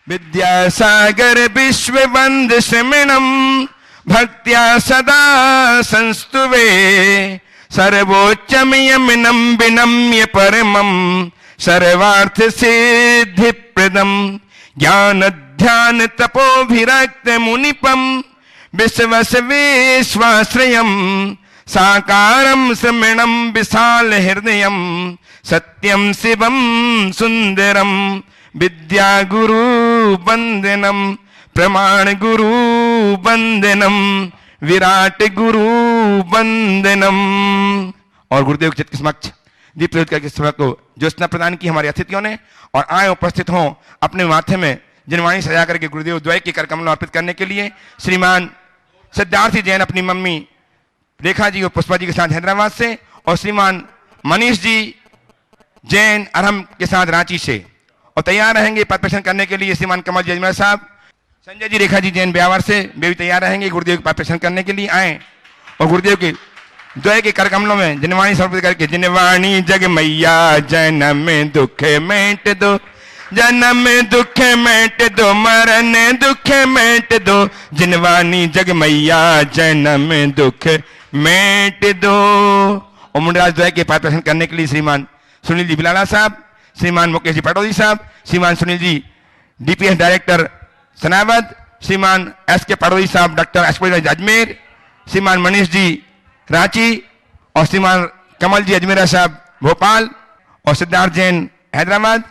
विद्यासागर विश्ववंद श्रमणम भक्त्या सदा संस्तुवे सर्वोच्चम यमिनम विनम्य परमम सर्वार्थ सिद्धि प्रदम ज्ञान ध्यान तपोभिरक्त मुनिपम विश्वस विश्वाश्रयम साकारम श्रमणम विशाल हृदयम सत्यम शिवम सुंदरम विद्या गुरु वंदनम प्रमाण गुरु वंदनम विराट गुरु वंदनम। और गुरुदेव के चित्त के समक्ष दीप प्रज्वलित करके सभा को ज्योत्सना प्रदान की हमारे अतिथियों ने, और आए उपस्थित हों अपने माथे में जिनवाणी सजा करके गुरुदेव द्वय के कर कमल अर्पित करने के लिए श्रीमान सिद्धार्थी जैन अपनी मम्मी रेखा जी और पुष्पा जी के साथ हैदराबाद से, और श्रीमान मनीष जी जैन अरहम के साथ रांची से, और तैयार रहेंगे पद करने के लिए श्रीमान कमल जी अजमेर साहब, संजय जी रेखा जी जैन ब्यावर से वे भी तैयार रहेंगे गुरुदेव के पद करने के लिए। आए और गुरुदेव के द्वय के कर कमलों में जिनवाणी समर्पित करके, जिनवाणी जग मैया जन्म दुख मेट दो, जन्म दुख मेट दो, मरण दुख मेट दो, जिनवाणी जग मैया जन्म दुख मेट दो। और मुंडराज द्वय के पद करने के लिए श्रीमान सुनील जी बिलाला साहब, श्रीमान मुकेश जी पटौदी साहब, श्रीमान सुनील जी डीपीएस डायरेक्टर सनावद, श्रीमान एस के पटौदी साहब डॉक्टर अजमेर, श्रीमान मनीष जी रांची, और श्रीमान कमल जी अजमेरा साहब भोपाल, और सिद्धार्थ जैन हैदराबाद।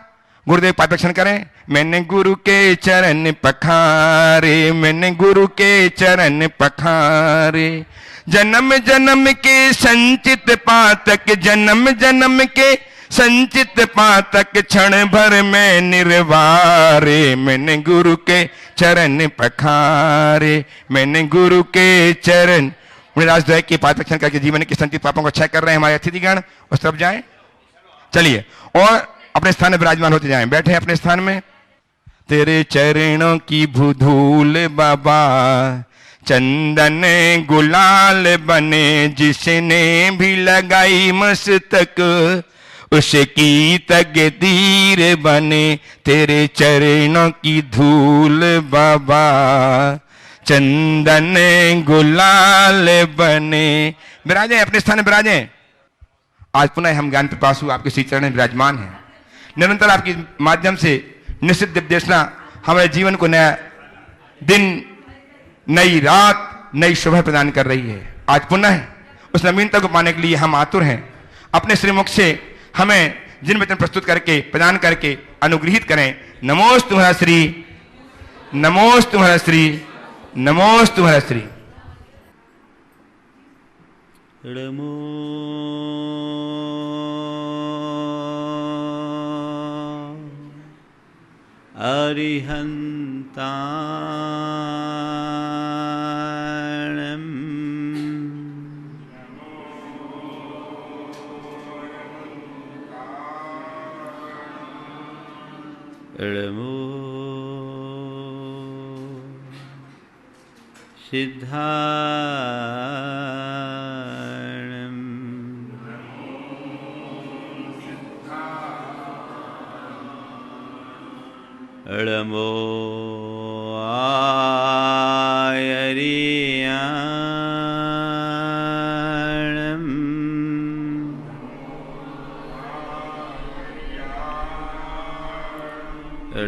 गुरुदेव पादरक्षण करें। मैंने गुरु के चरण पखारे, मैंने गुरु के चरण पखारे, जन्म जन्म के संचित पातक, जन्म जन्म के संचित पातक, क्षण भर में निर्वारे, मैंने गुरु के चरण पखारे, मैंने गुरु के चरण। राजद्वय के पात्रक्षण करके जीवन के संचित पापों को क्षय कर रहे हैं हमारे अतिथिगण, उस तरफ जाएं। चलिए और अपने स्थान में विराजमान होते जाएं, बैठे अपने स्थान में। तेरे चरणों की भूधूल बाबा चंदन गुलाल बने, जिसने भी लगाई मस्तक उसकी तकदीर बने, तेरे चरणों की धूल बाबा चंदन गुलाल बने। विराजें अपने स्थान में विराजें। आज पुनः हम ज्ञान पिपासु आपके श्री चरण में विराजमान हैं। निरंतर आपके माध्यम से निश्चित दिव्यदेशना हमारे जीवन को नया दिन, नई रात, नई शुभ प्रदान कर रही है। आज पुनः उस नवीनता को पाने के लिए हम आतुर हैं। अपने श्रीमुख से हमें जिन वचन प्रस्तुत करके प्रदान करके अनुग्रहित करें। नमोस्तु तुम्हारा श्री, नमोस्तु तुम्हारा श्री, नमोस्तु तुम्हारा श्री। नमो अरिहंताणं नमो सिद्धाणं नमो आयर्याणं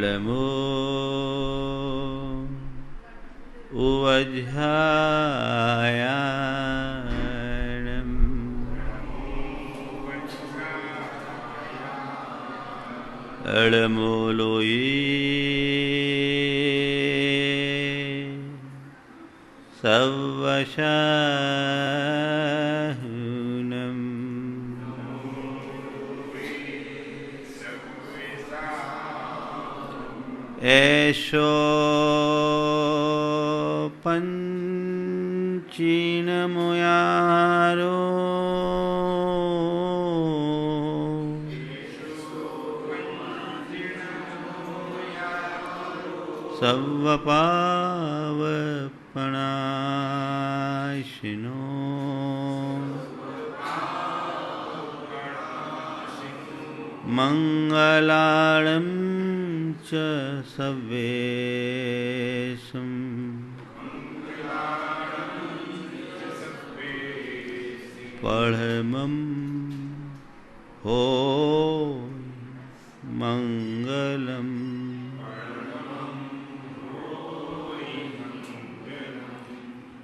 नमो उवज्झायाणं नमो लोये सवशाहुनं एषो पंचीनमुयारो सवपावपनाशिनो मंगलार्णं च सव्वेशम् परमं हो मंगलम।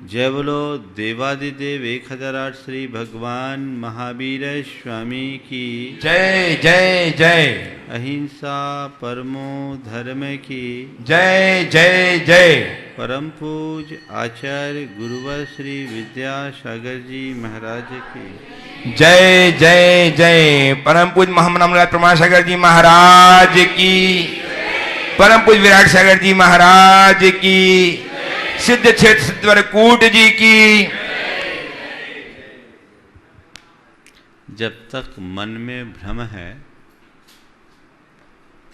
जय बोलो देवादिदेव 1008 श्री भगवान महावीर स्वामी की जय जय जय। अहिंसा परमो धर्म की जय जय जय। परम पूज आचार्य गुरुवर श्री विद्यासागर जी महाराज की जय जय जय। परम पूज मोहम्मद प्रमासागर जी महाराज की, परम पूज विराट सागर जी महाराज की, सिद्ध क्षेत्र सिद्धवर कूट जी की। जब तक मन में भ्रम है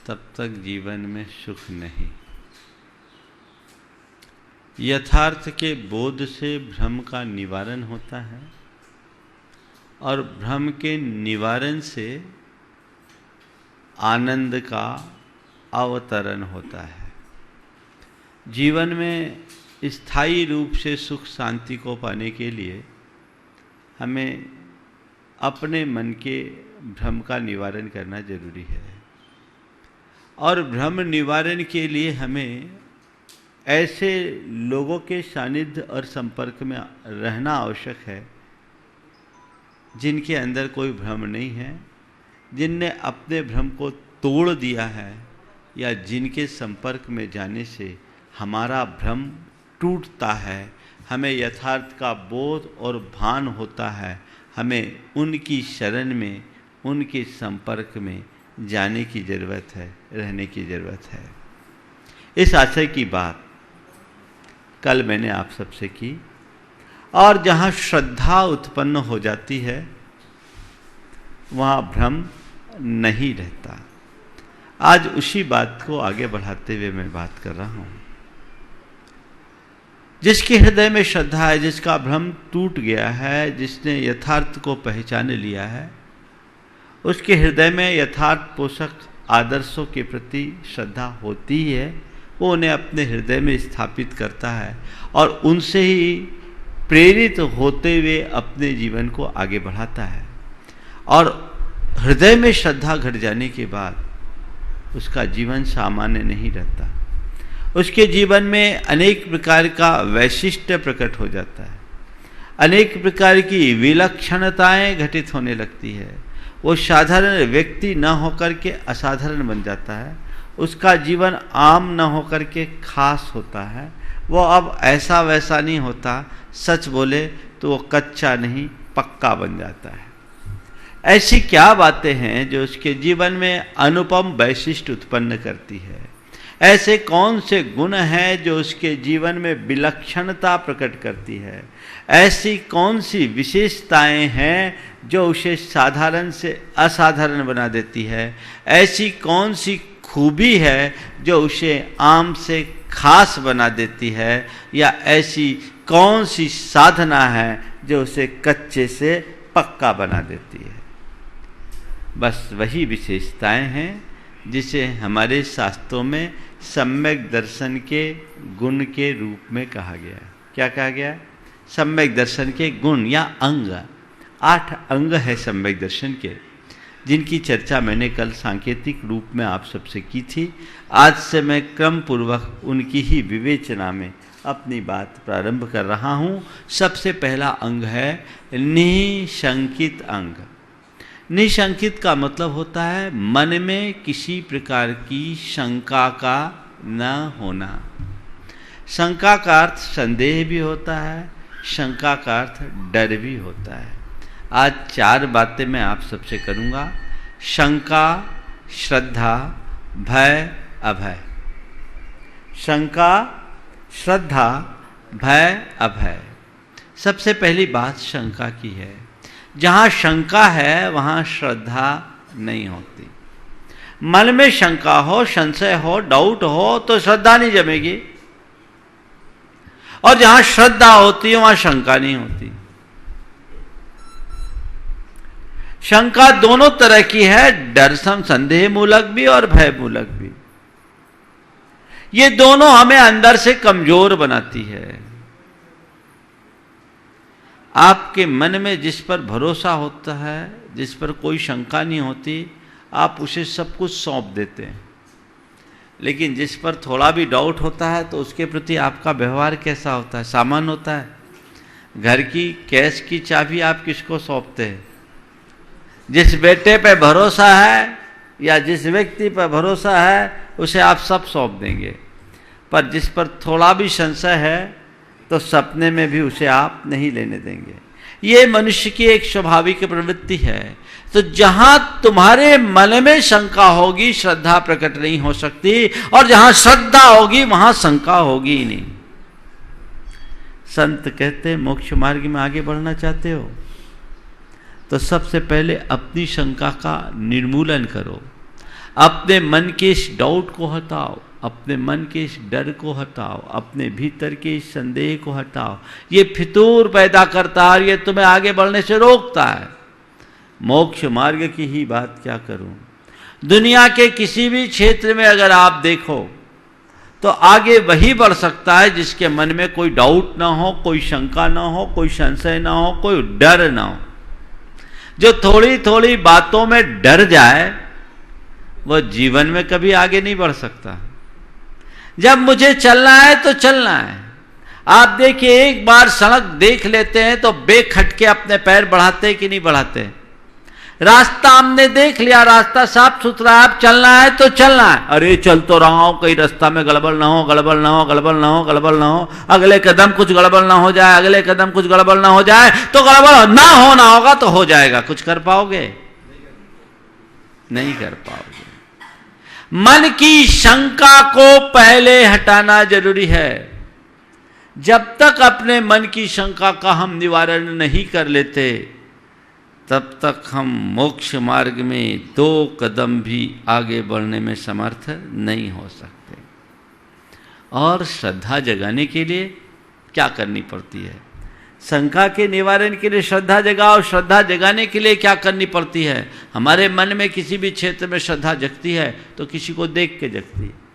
तब तक जीवन में सुख नहीं। यथार्थ के बोध से भ्रम का निवारण होता है और भ्रम के निवारण से आनंद का अवतरण होता है। जीवन में स्थायी रूप से सुख शांति को पाने के लिए हमें अपने मन के भ्रम का निवारण करना जरूरी है और भ्रम निवारण के लिए हमें ऐसे लोगों के सानिध्य और संपर्क में रहना आवश्यक है जिनके अंदर कोई भ्रम नहीं है, जिनने अपने भ्रम को तोड़ दिया है या जिनके संपर्क में जाने से हमारा भ्रम टूटता है, हमें यथार्थ का बोध और भान होता है। हमें उनकी शरण में, उनके संपर्क में जाने की ज़रूरत है, रहने की ज़रूरत है। इस आशय की बात कल मैंने आप सबसे की और जहाँ श्रद्धा उत्पन्न हो जाती है वहाँ भ्रम नहीं रहता। आज उसी बात को आगे बढ़ाते हुए मैं बात कर रहा हूँ। जिसके हृदय में श्रद्धा है, जिसका भ्रम टूट गया है, जिसने यथार्थ को पहचान लिया है, उसके हृदय में यथार्थ पोषक आदर्शों के प्रति श्रद्धा होती ही है। वो उन्हें अपने हृदय में स्थापित करता है और उनसे ही प्रेरित होते हुए अपने जीवन को आगे बढ़ाता है। और हृदय में श्रद्धा घट जाने के बाद उसका जीवन सामान्य नहीं रहता। उसके जीवन में अनेक प्रकार का वैशिष्ट्य प्रकट हो जाता है, अनेक प्रकार की विलक्षणताएं घटित होने लगती है। वो साधारण व्यक्ति न होकर के असाधारण बन जाता है। उसका जीवन आम न होकर के खास होता है। वो अब ऐसा वैसा नहीं होता, सच बोले तो वो कच्चा नहीं पक्का बन जाता है। ऐसी क्या बातें हैं जो उसके जीवन में अनुपम वैशिष्ट्य उत्पन्न करती है? ऐसे कौन से गुण हैं जो उसके जीवन में विलक्षणता प्रकट करती है? ऐसी कौन सी विशेषताएं हैं जो उसे साधारण से असाधारण बना देती है? ऐसी कौन सी खूबी है जो उसे आम से खास बना देती है? या ऐसी कौन सी साधना है जो उसे कच्चे से पक्का बना देती है? बस वही विशेषताएं हैं जिसे हमारे शास्त्रों में सम्यक दर्शन के गुण के रूप में कहा गया है। क्या कहा गया है? सम्यक दर्शन के गुण या अंग। 8 अंग है सम्यक दर्शन के, जिनकी चर्चा मैंने कल सांकेतिक रूप में आप सबसे की थी। आज से मैं क्रम पूर्वक उनकी ही विवेचना में अपनी बात प्रारंभ कर रहा हूँ। सबसे पहला अंग है निशंकित अंग। निशंकित का मतलब होता है मन में किसी प्रकार की शंका का न होना। शंका का अर्थ संदेह भी होता है, शंका का अर्थ डर भी होता है। आज 4 बातें मैं आप सबसे करूँगा। शंका, श्रद्धा, भय, अभय। शंका, श्रद्धा, भय, अभय। सबसे पहली बात शंका की है। जहाँ शंका है वहाँ श्रद्धा नहीं होती। मन में शंका हो, संशय हो, डाउट हो तो श्रद्धा नहीं जमेगी, और जहाँ श्रद्धा होती है वहाँ शंका नहीं होती। शंका दोनों तरह की है, डर संदेह मूलक भी और भय मूलक भी। ये दोनों हमें अंदर से कमजोर बनाती है। आपके मन में जिस पर भरोसा होता है, जिस पर कोई शंका नहीं होती, आप उसे सब कुछ सौंप देते हैं। लेकिन जिस पर थोड़ा भी डाउट होता है तो उसके प्रति आपका व्यवहार कैसा होता है? सामान्य होता है। घर की कैश की चाबी आप किसको सौंपते हैं? जिस बेटे पे भरोसा है या जिस व्यक्ति पर भरोसा है उसे आप सब सौंप देंगे, पर जिस पर थोड़ा भी संशय है तो सपने में भी उसे आप नहीं लेने देंगे। ये मनुष्य की एक स्वाभाविक प्रवृत्ति है। तो जहां तुम्हारे मन में शंका होगी, श्रद्धा प्रकट नहीं हो सकती, और जहां श्रद्धा होगी वहां शंका होगी ही नहीं। संत कहते हैं मोक्ष मार्ग में आगे बढ़ना चाहते हो तो सबसे पहले अपनी शंका का निर्मूलन करो, अपने मन के इस डाउट को हटाओ, अपने मन के इस डर को हटाओ, अपने भीतर के इस संदेह को हटाओ। ये फितूर पैदा करता है, ये तुम्हें आगे बढ़ने से रोकता है। मोक्ष मार्ग की ही बात क्या करूं, दुनिया के किसी भी क्षेत्र में अगर आप देखो तो आगे वही बढ़ सकता है जिसके मन में कोई डाउट ना हो, कोई शंका ना हो, कोई संशय ना हो, कोई डर ना हो। जो थोड़ी थोड़ी बातों में डर जाए वह जीवन में कभी आगे नहीं बढ़ सकता। जब मुझे चलना है तो चलना है। आप देखिए, एक बार सड़क देख लेते हैं तो बेखटके अपने पैर बढ़ाते कि नहीं बढ़ाते? रास्ता हमने देख लिया, रास्ता साफ सुथरा है, अब चलना है तो चलना है। अरे चल तो रहा हूं, कहीं रास्ता में गड़बड़ ना हो, गड़बड़ ना हो, गड़बड़ ना हो, गड़बड़ ना हो, अगले कदम कुछ गड़बड़ ना हो जाए, अगले कदम कुछ गड़बड़ ना हो जाए। तो गड़बड़ ना होना होगा तो हो जाएगा, कुछ कर पाओगे? नहीं कर पाओगे। मन की शंका को पहले हटाना जरूरी है। जब तक अपने मन की शंका का हम निवारण नहीं कर लेते तब तक हम मोक्ष मार्ग में 2 कदम भी आगे बढ़ने में समर्थ नहीं हो सकते। और श्रद्धा जगाने के लिए क्या करनी पड़ती है? शंका के निवारण के लिए श्रद्धा जगाओ। श्रद्धा जगाने के लिए क्या करनी पड़ती है? हमारे मन में किसी भी क्षेत्र में श्रद्धा जगती है तो किसी को देख के जगती है।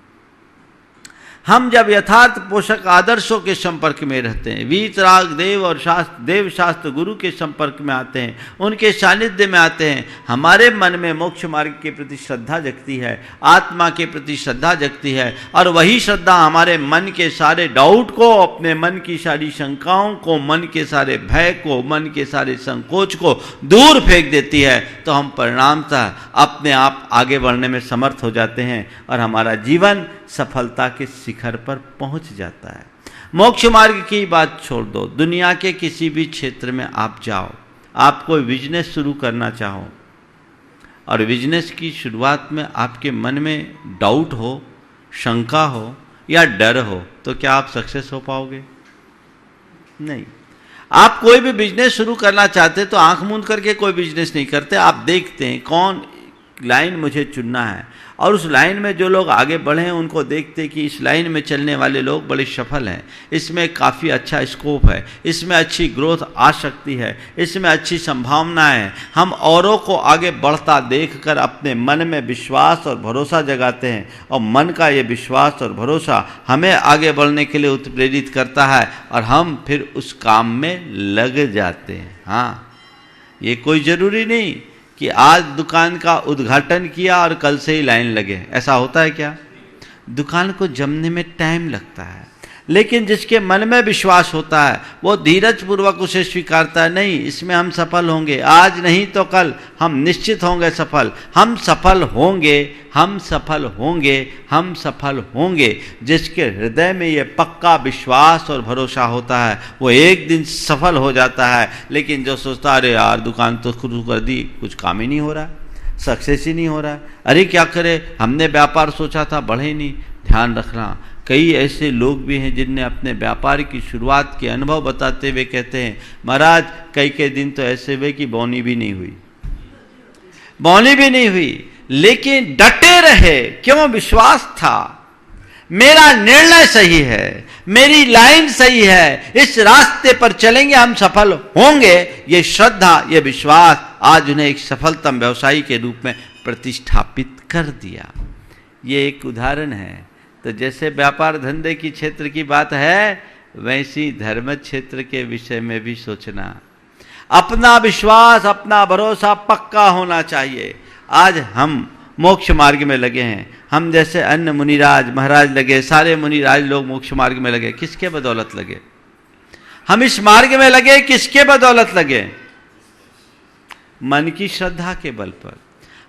हम जब यथार्थ पोषक आदर्शों के संपर्क में रहते हैं, वीतराग देव और देव शास्त्र गुरु के संपर्क में आते हैं, उनके सानिध्य में आते हैं, हमारे मन में मोक्ष मार्ग के प्रति श्रद्धा जगती है, आत्मा के प्रति श्रद्धा जगती है। और वही श्रद्धा हमारे मन के सारे डाउट को, अपने मन की सारी शंकाओं को, मन के सारे भय को, मन के सारे संकोच को दूर फेंक देती है। तो हम परिणामतः अपने आप आगे बढ़ने में समर्थ हो जाते हैं और हमारा जीवन सफलता के शिखर पर पहुंच जाता है। मोक्ष मार्ग की बात छोड़ दो, दुनिया के किसी भी क्षेत्र में आप जाओ, आप कोई बिजनेस शुरू करना चाहो और बिजनेस की शुरुआत में आपके मन में डाउट हो, शंका हो या डर हो, तो क्या आप सक्सेस हो पाओगे? नहीं। आप कोई भी बिजनेस शुरू करना चाहते तो आंख मूंद करके कोई बिजनेस नहीं करते। आप देखते हैं कौन लाइन मुझे चुनना है, और उस लाइन में जो लोग आगे बढ़े हैं उनको देखते कि इस लाइन में चलने वाले लोग बड़े सफल हैं, इसमें काफ़ी अच्छा स्कोप है, इसमें अच्छी ग्रोथ आ सकती है, इसमें अच्छी संभावनाएं हैं। हम औरों को आगे बढ़ता देखकर अपने मन में विश्वास और भरोसा जगाते हैं, और मन का ये विश्वास और भरोसा हमें आगे बढ़ने के लिए उत्प्रेरित करता है और हम फिर उस काम में लग जाते हैं। हाँ, ये कोई ज़रूरी नहीं कि आज दुकान का उद्घाटन किया और कल से ही लाइन लगे, ऐसा होता है क्या? दुकान को जमने में टाइम लगता है, लेकिन जिसके मन में विश्वास होता है वो धीरज पूर्वक उसे स्वीकारता है। नहीं, इसमें हम सफल होंगे, आज नहीं तो कल हम निश्चित होंगे सफल। हम सफल होंगे, हम सफल होंगे, हम सफल होंगे। जिसके हृदय में ये पक्का विश्वास और भरोसा होता है वो एक दिन सफल हो जाता है। लेकिन जो सोचता अरे यार दुकान तो शुरू कर दी, कुछ काम ही नहीं हो रहा, सक्सेस ही नहीं हो रहा, अरे क्या करे, हमने व्यापार सोचा था बढ़े नहीं। ध्यान रखना, कई ऐसे लोग भी हैं जिनने अपने व्यापार की शुरुआत के अनुभव बताते हुए कहते हैं महाराज कई दिन तो ऐसे हुए कि बौनी भी नहीं हुई, बौनी भी नहीं हुई, लेकिन डटे रहे। क्यों? विश्वास था, मेरा निर्णय सही है, मेरी लाइन सही है, इस रास्ते पर चलेंगे, हम सफल होंगे। ये श्रद्धा, ये विश्वास आज उन्हें एक सफलतम व्यवसायी के रूप में प्रतिष्ठापित कर दिया। ये एक उदाहरण है। तो जैसे व्यापार धंधे की क्षेत्र की बात है, वैसी धर्म क्षेत्र के विषय में भी सोचना। अपना विश्वास, अपना भरोसा पक्का होना चाहिए। आज हम मोक्ष मार्ग में लगे हैं, हम जैसे अन्य मुनिराज महाराज लगे, सारे मुनिराज लोग मोक्ष मार्ग में लगे, किसके बदौलत लगे? हम इस मार्ग में लगे किसके बदौलत लगे? मन की श्रद्धा के बल पर।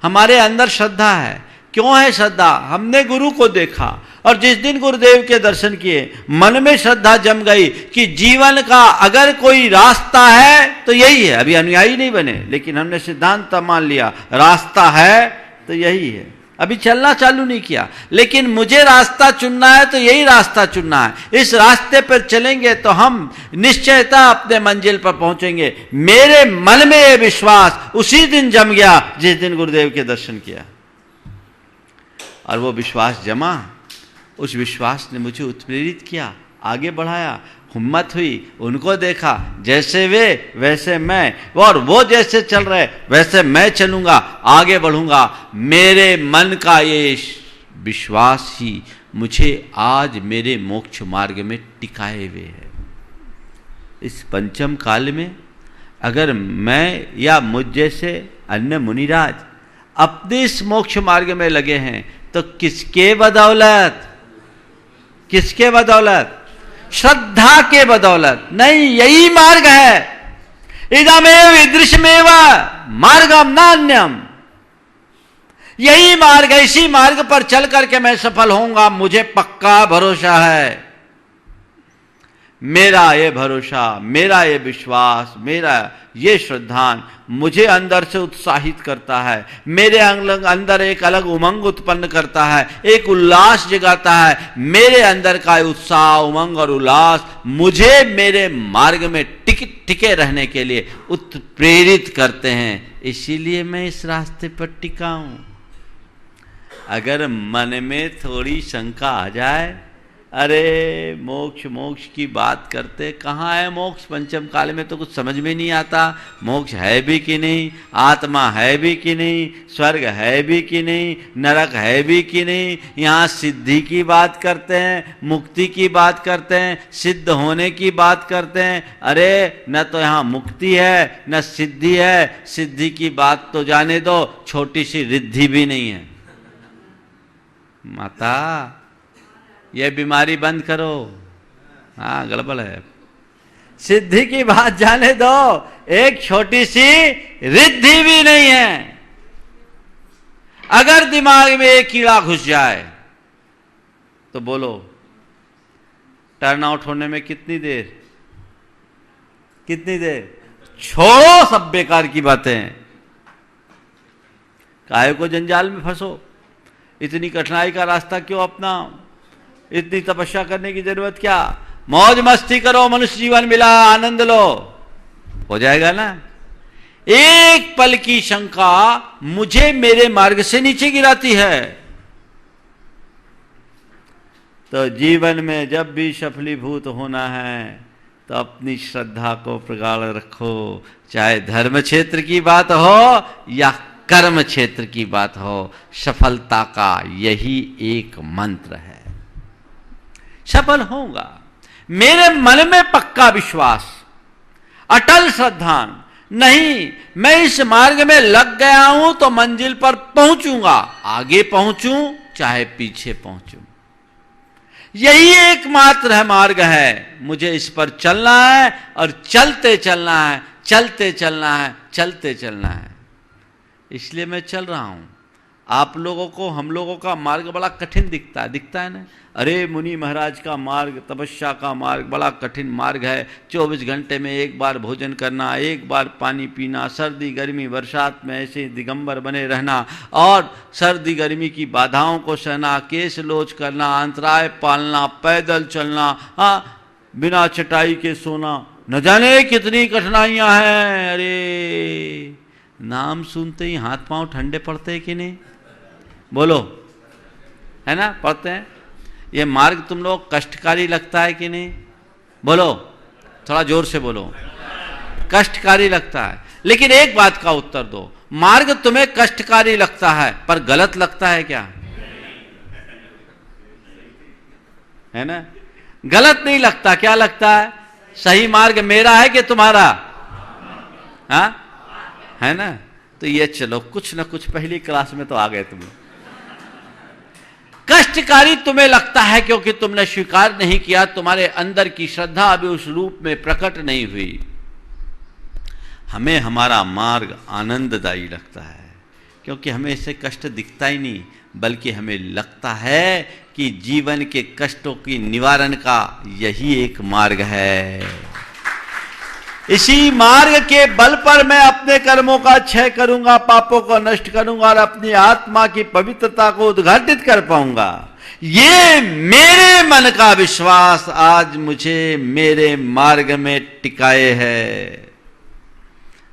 हमारे अंदर श्रद्धा है। क्यों है श्रद्धा? हमने गुरु को देखा और जिस दिन गुरुदेव के दर्शन किए, मन में श्रद्धा जम गई कि जीवन का अगर कोई रास्ता है तो यही है। अभी अनुयायी नहीं बने, लेकिन हमने सिद्धांत मान लिया, रास्ता है तो यही है। अभी चलना चालू नहीं किया, लेकिन मुझे रास्ता चुनना है तो यही रास्ता चुनना है। इस रास्ते पर चलेंगे तो हम निश्चयता अपने मंजिल पर पहुंचेंगे। मेरे मन में यह विश्वास उसी दिन जम गया जिस दिन गुरुदेव के दर्शन किया, और वो विश्वास जमा। उस विश्वास ने मुझे उत्प्रेरित किया, आगे बढ़ाया, हिम्मत हुई, उनको देखा, जैसे वे वैसे मैं, और वो जैसे चल रहे वैसे मैं चलूंगा, आगे बढ़ूंगा। मेरे मन का ये विश्वास ही मुझे आज मेरे मोक्ष मार्ग में टिकाए हुए है। इस पंचम काल में अगर मैं या मुझ जैसे अन्य मुनिराज अपने इस मोक्ष मार्ग में लगे हैं तो किसके बदौलत? किसके बदौलत? श्रद्धा के बदौलत। नहीं, यही मार्ग है। इदमेव ईदृशमेव मार्गम नान्यम। यही मार्ग है, इसी मार्ग पर चल करके मैं सफल होऊंगा, मुझे पक्का भरोसा है। मेरा ये भरोसा, मेरा ये विश्वास, मेरा ये श्रद्धान मुझे अंदर से उत्साहित करता है, मेरे अंदर एक अलग उमंग उत्पन्न करता है, एक उल्लास जगाता है। मेरे अंदर का उत्साह, उमंग और उल्लास मुझे मेरे मार्ग में टिके रहने के लिए उत्प्रेरित करते हैं। इसीलिए मैं इस रास्ते पर टिका हूं। अगर मन में थोड़ी शंका आ जाए, अरे मोक्ष मोक्ष की बात करते, कहाँ है मोक्ष? पंचम काल में तो कुछ समझ में नहीं आता। मोक्ष है भी कि नहीं, आत्मा है भी कि नहीं, स्वर्ग है भी कि नहीं, नरक है भी कि नहीं। यहाँ सिद्धि की बात करते हैं, मुक्ति की बात करते हैं, सिद्ध होने की बात करते हैं। अरे न तो यहाँ मुक्ति है न सिद्धि है। सिद्धि की बात तो जाने दो, छोटी सी रिद्धि भी नहीं है। माता ये बीमारी बंद करो, हाँ गड़बड़ है। सिद्धि की बात जाने दो, एक छोटी सी रिद्धि भी नहीं है। अगर दिमाग में एक कीड़ा घुस जाए तो बोलो टर्न आउट होने में कितनी देर? कितनी देर? छोड़ो सब बेकार की बातें, काहे को जंजाल में फंसो? इतनी कठिनाई का रास्ता क्यों अपनाओ? इतनी तपस्या करने की जरूरत क्या? मौज मस्ती करो, मनुष्य जीवन मिला, आनंद लो, हो जाएगा ना। एक पल की शंका मुझे मेरे मार्ग से नीचे गिराती है। तो जीवन में जब भी सफलीभूत होना है तो अपनी श्रद्धा को प्रगाढ़ रखो, चाहे धर्म क्षेत्र की बात हो या कर्म क्षेत्र की बात हो। सफलता का यही एक मंत्र है। सफल होऊंगा। मेरे मन में पक्का विश्वास, अटल श्रद्धान, नहीं मैं इस मार्ग में लग गया हूं तो मंजिल पर पहुंचूंगा। आगे पहुंचूं चाहे पीछे पहुंचूं, यही एकमात्र है मार्ग है। मुझे इस पर चलना है और चलते चलना है, चलते चलना है, चलते चलना है। इसलिए मैं चल रहा हूं। आप लोगों को, हम लोगों का मार्ग बड़ा कठिन दिखता है ना। अरे मुनि महाराज का मार्ग, तपस्या का मार्ग बड़ा कठिन मार्ग है। 24 घंटे में एक बार भोजन करना, एक बार पानी पीना, सर्दी गर्मी बरसात में ऐसे दिगंबर बने रहना और सर्दी गर्मी की बाधाओं को सहना, केस लोच करना, अंतराय पालना, पैदल चलना, हाँ बिना चटाई के सोना, न जाने कितनी कठिनाइयां हैं। अरे नाम सुनते ही हाथ पांव ठंडे पड़ते हैं कि नहीं? बोलो, है ना? पढ़ते हैं। ये मार्ग तुम लोग कष्टकारी लगता है कि नहीं? बोलो, थोड़ा जोर से बोलो। कष्टकारी लगता है। लेकिन एक बात का उत्तर दो, मार्ग तुम्हें कष्टकारी लगता है पर गलत लगता है क्या? है ना? गलत नहीं लगता, क्या लगता है? सही मार्ग मेरा है कि तुम्हारा? हाँ, है ना? तो ये चलो कुछ ना कुछ पहली क्लास में तो आ गए तुम। कष्टकारी तुम्हें लगता है क्योंकि तुमने स्वीकार नहीं किया, तुम्हारे अंदर की श्रद्धा अभी उस रूप में प्रकट नहीं हुई। हमें हमारा मार्ग आनंददायी लगता है क्योंकि हमें इससे कष्ट दिखता ही नहीं, बल्कि हमें लगता है कि जीवन के कष्टों की निवारण का यही एक मार्ग है। इसी मार्ग के बल पर मैं अपने कर्मों का क्षय करूंगा, पापों को नष्ट करूंगा और अपनी आत्मा की पवित्रता को उद्घाटित कर पाऊंगा। ये मेरे मन का विश्वास आज मुझे मेरे मार्ग में टिकाए है।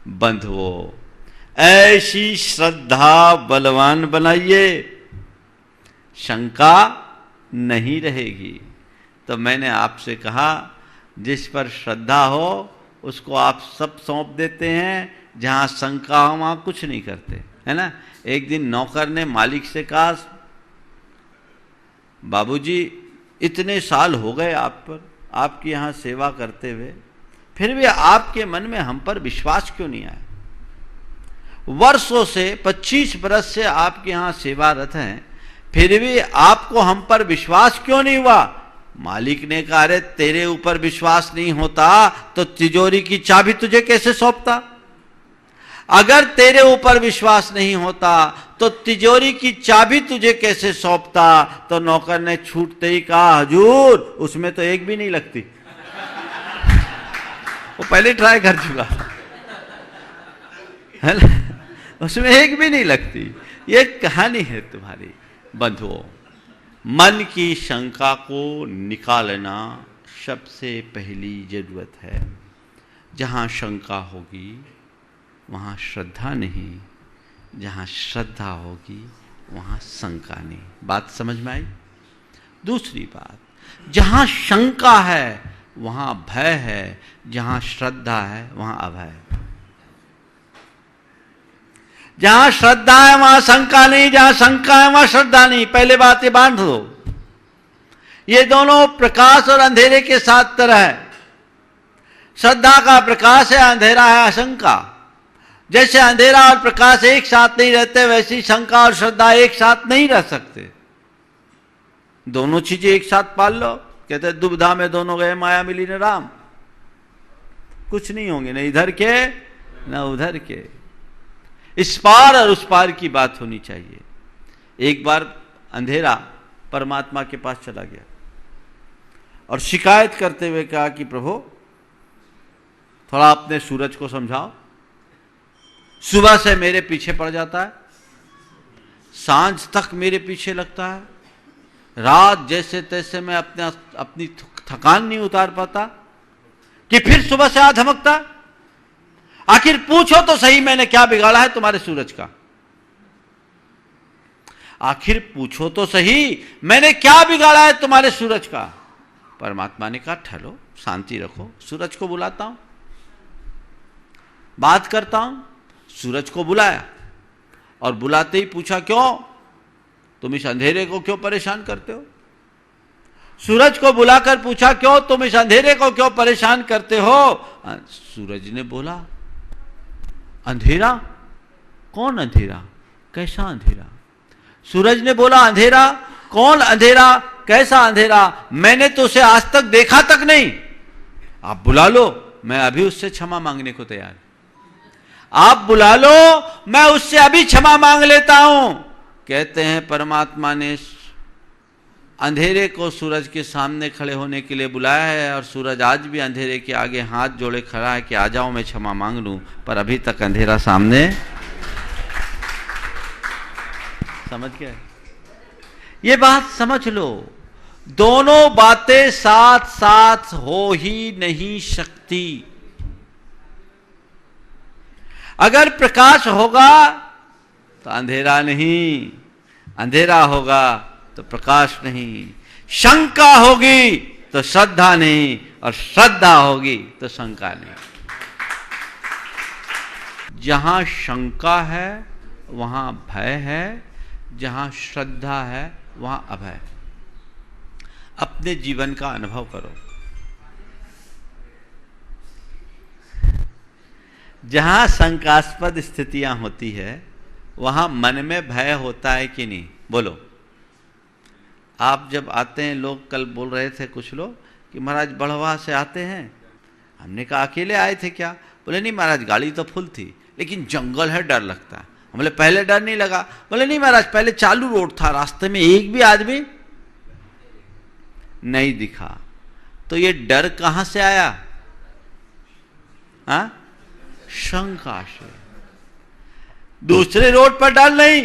बंधुओं, ऐसी श्रद्धा बलवान बनाइए, शंका नहीं रहेगी। तो मैंने आपसे कहा जिस पर श्रद्धा हो उसको आप सब सौंप देते हैं, जहां शंका हो वहां कुछ नहीं करते, है ना? एक दिन नौकर ने मालिक से कहा, बाबूजी इतने साल हो गए आप पर, आपकी यहाँ सेवा करते हुए, फिर भी आपके मन में हम पर विश्वास क्यों नहीं आया? वर्षों से 25 बरस से आपके यहाँ सेवारत हैं, फिर भी आपको हम पर विश्वास क्यों नहीं हुआ? मालिक ने कहा, अरे तेरे ऊपर विश्वास नहीं होता तो तिजोरी की चाबी तुझे कैसे सौंपता? अगर तेरे ऊपर विश्वास नहीं होता तो तिजोरी की चाबी तुझे कैसे सौंपता? तो नौकर ने छूटते ही कहा, हुजूर उसमें तो एक भी नहीं लगती। वो पहले ट्राई कर चुका है ना, उसमें एक भी नहीं लगती। ये कहानी है तुम्हारी। बंधुओं, मन की शंका को निकालना सबसे पहली जरूरत है। जहाँ शंका होगी वहाँ श्रद्धा नहीं, जहाँ श्रद्धा होगी वहाँ शंका नहीं। बात समझ में आई? दूसरी बात, जहाँ शंका है वहाँ भय है, जहाँ श्रद्धा है वहाँ अभय। जहां श्रद्धा है वहां शंका नहीं, जहां शंका है वहां श्रद्धा नहीं। पहले बात ये बांध दो, ये दोनों प्रकाश और अंधेरे के साथ तरह है। श्रद्धा का प्रकाश है, अंधेरा है आशंका। जैसे अंधेरा और प्रकाश एक साथ नहीं रहते, वैसी शंका और श्रद्धा एक साथ नहीं रह सकते। दोनों चीजें एक साथ पाल लो। कहते दुविधा में दोनों गए, माया मिली न राम। कुछ नहीं होंगे, न इधर के न उधर के। इस पार और उस पार की बात होनी चाहिए। एक बार अंधेरा परमात्मा के पास चला गया और शिकायत करते हुए कहा कि प्रभु थोड़ा अपने सूरज को समझाओ, सुबह से मेरे पीछे पड़ जाता है, सांझ तक मेरे पीछे लगता है, रात जैसे तैसे मैं अपनी थकान नहीं उतार पाता कि फिर सुबह से आ धमकता। आखिर पूछो तो सही, मैंने क्या बिगाड़ा है तुम्हारे सूरज का? आखिर पूछो तो सही, मैंने क्या बिगाड़ा है तुम्हारे सूरज का? परमात्मा ने कहा ठहरो, शांति रखो, सूरज को बुलाता हूं, बात करता हूं। सूरज को बुलाया और बुलाते ही पूछा, क्यों तुम इस अंधेरे को क्यों परेशान करते हो? सूरज को बुलाकर पूछा, क्यों तुम इस अंधेरे को क्यों परेशान करते हो? सूरज ने बोला, अंधेरा? कौन अंधेरा? कैसा अंधेरा? सूरज ने बोला, अंधेरा? कौन अंधेरा? कैसा अंधेरा? मैंने तो उसे आज तक देखा तक नहीं। आप बुला लो, मैं अभी उससे क्षमा मांगने को तैयार। आप बुला लो, मैं उससे अभी क्षमा मांग लेता हूं। कहते हैं परमात्मा ने अंधेरे को सूरज के सामने खड़े होने के लिए बुलाया है और सूरज आज भी अंधेरे के आगे हाथ जोड़े खड़ा है कि आ जाओ मैं क्षमा मांग लूं, पर अभी तक अंधेरा सामने। समझ गए? ये बात समझ लो, दोनों बातें साथ साथ हो ही नहीं सकती। अगर प्रकाश होगा तो अंधेरा नहीं, अंधेरा होगा तो प्रकाश नहीं। शंका होगी तो श्रद्धा नहीं, और श्रद्धा होगी तो शंका नहीं। जहां शंका है वहां भय है, जहां श्रद्धा है वहां अभय। अपने जीवन का अनुभव करो। जहां शंकास्पद स्थितियां होती है वहां मन में भय होता है कि नहीं? बोलो। आप जब आते हैं, लोग कल बोल रहे थे कुछ लोग कि महाराज बड़वा से आते हैं। हमने कहा अकेले आए थे क्या? बोले नहीं महाराज, गाड़ी तो फुल थी लेकिन जंगल है, डर लगता है। हम बोले पहले डर नहीं लगा? बोले नहीं महाराज, पहले चालू रोड था, रास्ते में एक भी आदमी नहीं दिखा। तो ये डर कहां से आया? हाँ, शंका से। दूसरे रोड पर डर नहीं,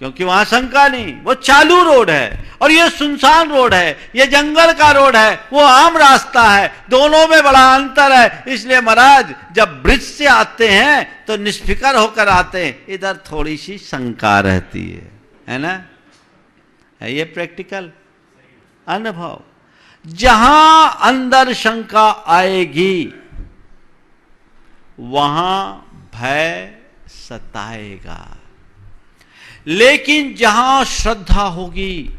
क्योंकि वहां शंका नहीं, वो चालू रोड है और ये सुनसान रोड है, ये जंगल का रोड है, वो आम रास्ता है, दोनों में बड़ा अंतर है। इसलिए महाराज जब ब्रिज से आते हैं तो निष्फिकर होकर आते हैं, इधर थोड़ी सी शंका रहती है ना? है ये प्रैक्टिकल अनुभव। जहां अंदर शंका आएगी वहां भय सताएगा, लेकिन जहां श्रद्धा होगी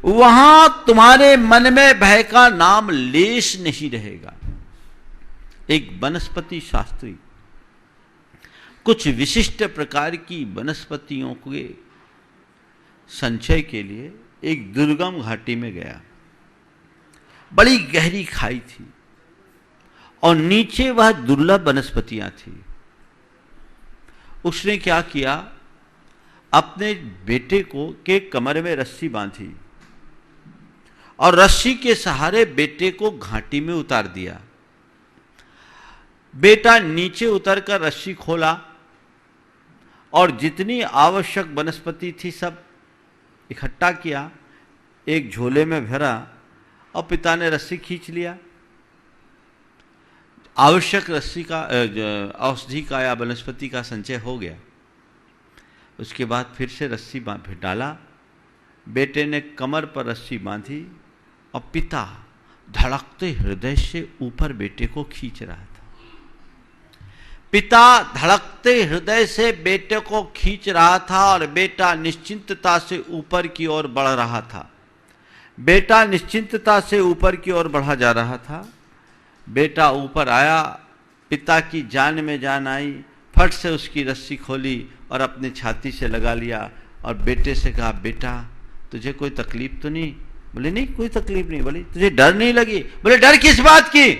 वहां तुम्हारे मन में भय का नाम लेश नहीं रहेगा। एक वनस्पति शास्त्री कुछ विशिष्ट प्रकार की वनस्पतियों के संचय के लिए एक दुर्गम घाटी में गया। बड़ी गहरी खाई थी और नीचे वह दुर्लभ वनस्पतियां थी। उसने क्या किया, अपने बेटे को के कमर में रस्सी बांधी और रस्सी के सहारे बेटे को घाटी में उतार दिया। बेटा नीचे उतरकर रस्सी खोला और जितनी आवश्यक वनस्पति थी सब इकट्ठा किया, एक झोले में भरा और पिता ने रस्सी खींच लिया। आवश्यक रस्सी का औषधि का या वनस्पति का संचय हो गया। उसके बाद फिर से रस्सी डाला, बेटे ने कमर पर रस्सी बांधी और पिता धड़कते हृदय से ऊपर बेटे को खींच रहा था। पिता धड़कते हृदय से बेटे को खींच रहा था और बेटा निश्चिंतता से ऊपर की ओर बढ़ रहा था। बेटा निश्चिंतता से ऊपर की ओर बढ़ा जा रहा था। बेटा ऊपर आया, पिता की जान में जान आई, फट से उसकी रस्सी खोली और अपनी छाती से लगा लिया और बेटे से कहा, बेटा तुझे कोई तकलीफ तो नहीं? बोले नहीं कोई तकलीफ नहीं। बोले तुझे डर नहीं लगी? बोले डर किस बात की?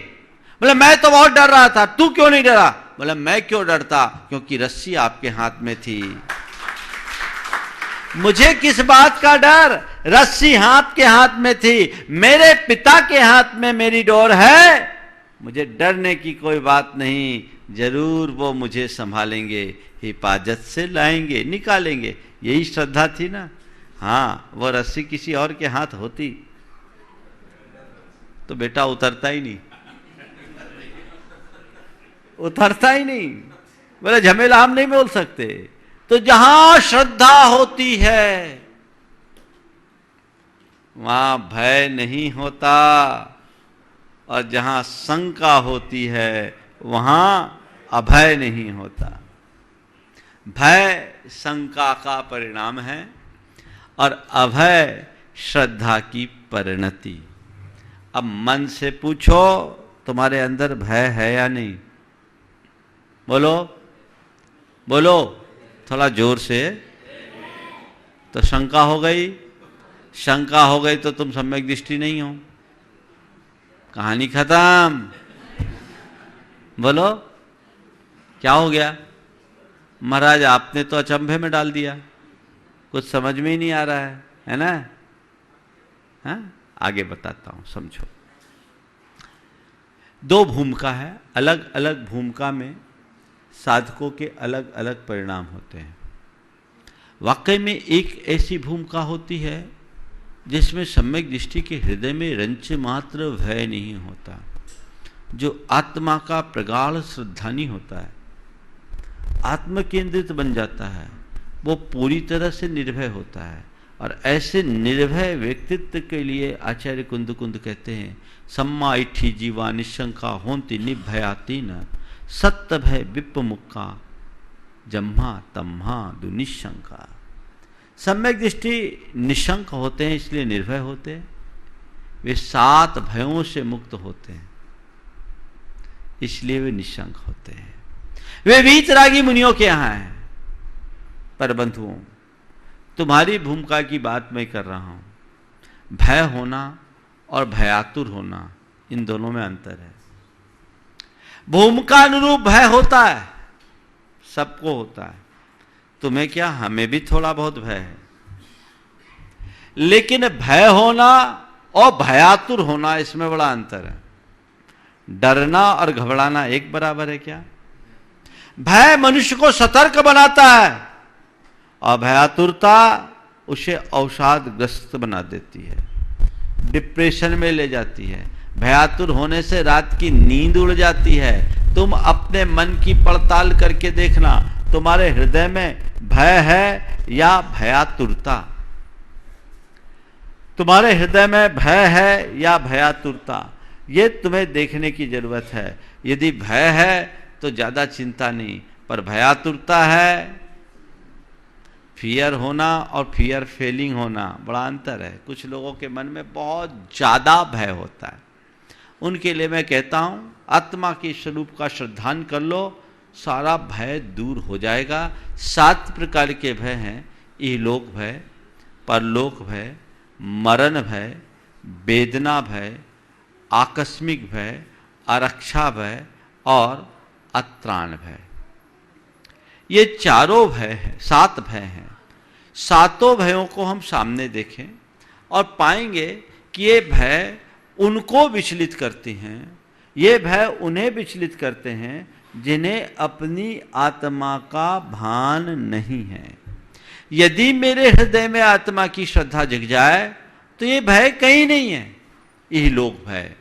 बोले मैं तो बहुत डर रहा था, तू क्यों नहीं डरा? बोले मैं क्यों डरता, क्योंकि रस्सी आपके हाथ में थी। मुझे किस बात का डर? रस्सी आपके हाथ में थी, मेरे पिता के हाथ में मेरी डोर है, मुझे डरने की कोई बात नहीं। जरूर वो मुझे संभालेंगे, हिफाजत से लाएंगे, निकालेंगे। यही श्रद्धा थी ना। हाँ, वो रस्सी किसी और के हाथ होती तो बेटा उतरता ही नहीं, उतरता ही नहीं। बोले झमेला हम नहीं बोल सकते। तो जहां श्रद्धा होती है वहां भय नहीं होता, और जहां शंका होती है वहां अभय नहीं होता। भय शंका का परिणाम है और अभय श्रद्धा की परिणति। अब मन से पूछो, तुम्हारे अंदर भय है या नहीं? बोलो बोलो थोड़ा जोर से। तो शंका हो गई, शंका हो गई तो तुम सम्यक दृष्टि नहीं हो, कहानी खत्म। बोलो क्या हो गया? महाराज आपने तो अचंभे में डाल दिया, कुछ समझ में ही नहीं आ रहा है ना? हाँ, आगे बताता हूं, समझो। दो भूमिका है, अलग अलग भूमिका में साधकों के अलग अलग परिणाम होते हैं। वाकई में एक ऐसी भूमिका होती है जिसमें सम्यक दृष्टि के हृदय में रंच मात्र भय नहीं होता, जो आत्मा का प्रगाढ़ श्रद्धानी होता है, आत्म केंद्रित बन जाता है, वो पूरी तरह से निर्भय होता है। और ऐसे निर्भय व्यक्तित्व के लिए आचार्य कुंद कुंद कहते हैं, सम्मा इठी जीवा निशंका होंति निभयाती न सत्य भय विप्पमुक्का जम्हा तम्हा दुनिशंका। सम्यक दृष्टि निशंक होते हैं, इसलिए निर्भय होते हैं। वे 7 भयों से मुक्त होते हैं, इसलिए वे निशंक होते हैं। वे वीतरागी मुनियों के यहां हैं। पर बंधुओं, तुम्हारी भूमिका की बात मैं कर रहा हूं। भय होना और भयातुर होना, इन दोनों में अंतर है। भूमिका अनुरूप भय होता है, सबको होता है। तुम्हें क्या, हमें भी थोड़ा बहुत भय है। लेकिन भय होना और भयातुर होना, इसमें बड़ा अंतर है। डरना और घबराना एक बराबर है क्या? भय मनुष्य को सतर्क बनाता है और भयातुरता उसे अवसादग्रस्त बना देती है, डिप्रेशन में ले जाती है। भयातुर होने से रात की नींद उड़ जाती है। तुम अपने मन की पड़ताल करके देखना, तुम्हारे हृदय में भय है या भयातुरता? तुम्हारे हृदय में भय है या भयातुरता, ये तुम्हें देखने की जरूरत है। यदि भय है तो ज्यादा चिंता नहीं, पर भयातुरता है, फियर होना और फियर फेलिंग होना, बड़ा अंतर है। कुछ लोगों के मन में बहुत ज्यादा भय होता है, उनके लिए मैं कहता हूं आत्मा के स्वरूप का श्रद्धान कर लो, सारा भय दूर हो जाएगा। 7 प्रकार के भय हैं, इहलोक भय, परलोक भय, मरण भय, वेदना भय, आकस्मिक भय, आरक्षा भय और अत्राण भय। ये चारों भय हैं, 7 भय हैं। 7 भयों को हम सामने देखें और पाएंगे कि ये भय उनको विचलित करते हैं, ये भय उन्हें विचलित करते हैं जिन्हें अपनी आत्मा का भान नहीं है। यदि मेरे हृदय में आत्मा की श्रद्धा जग जाए तो ये भय कहीं नहीं है। इहलोक भय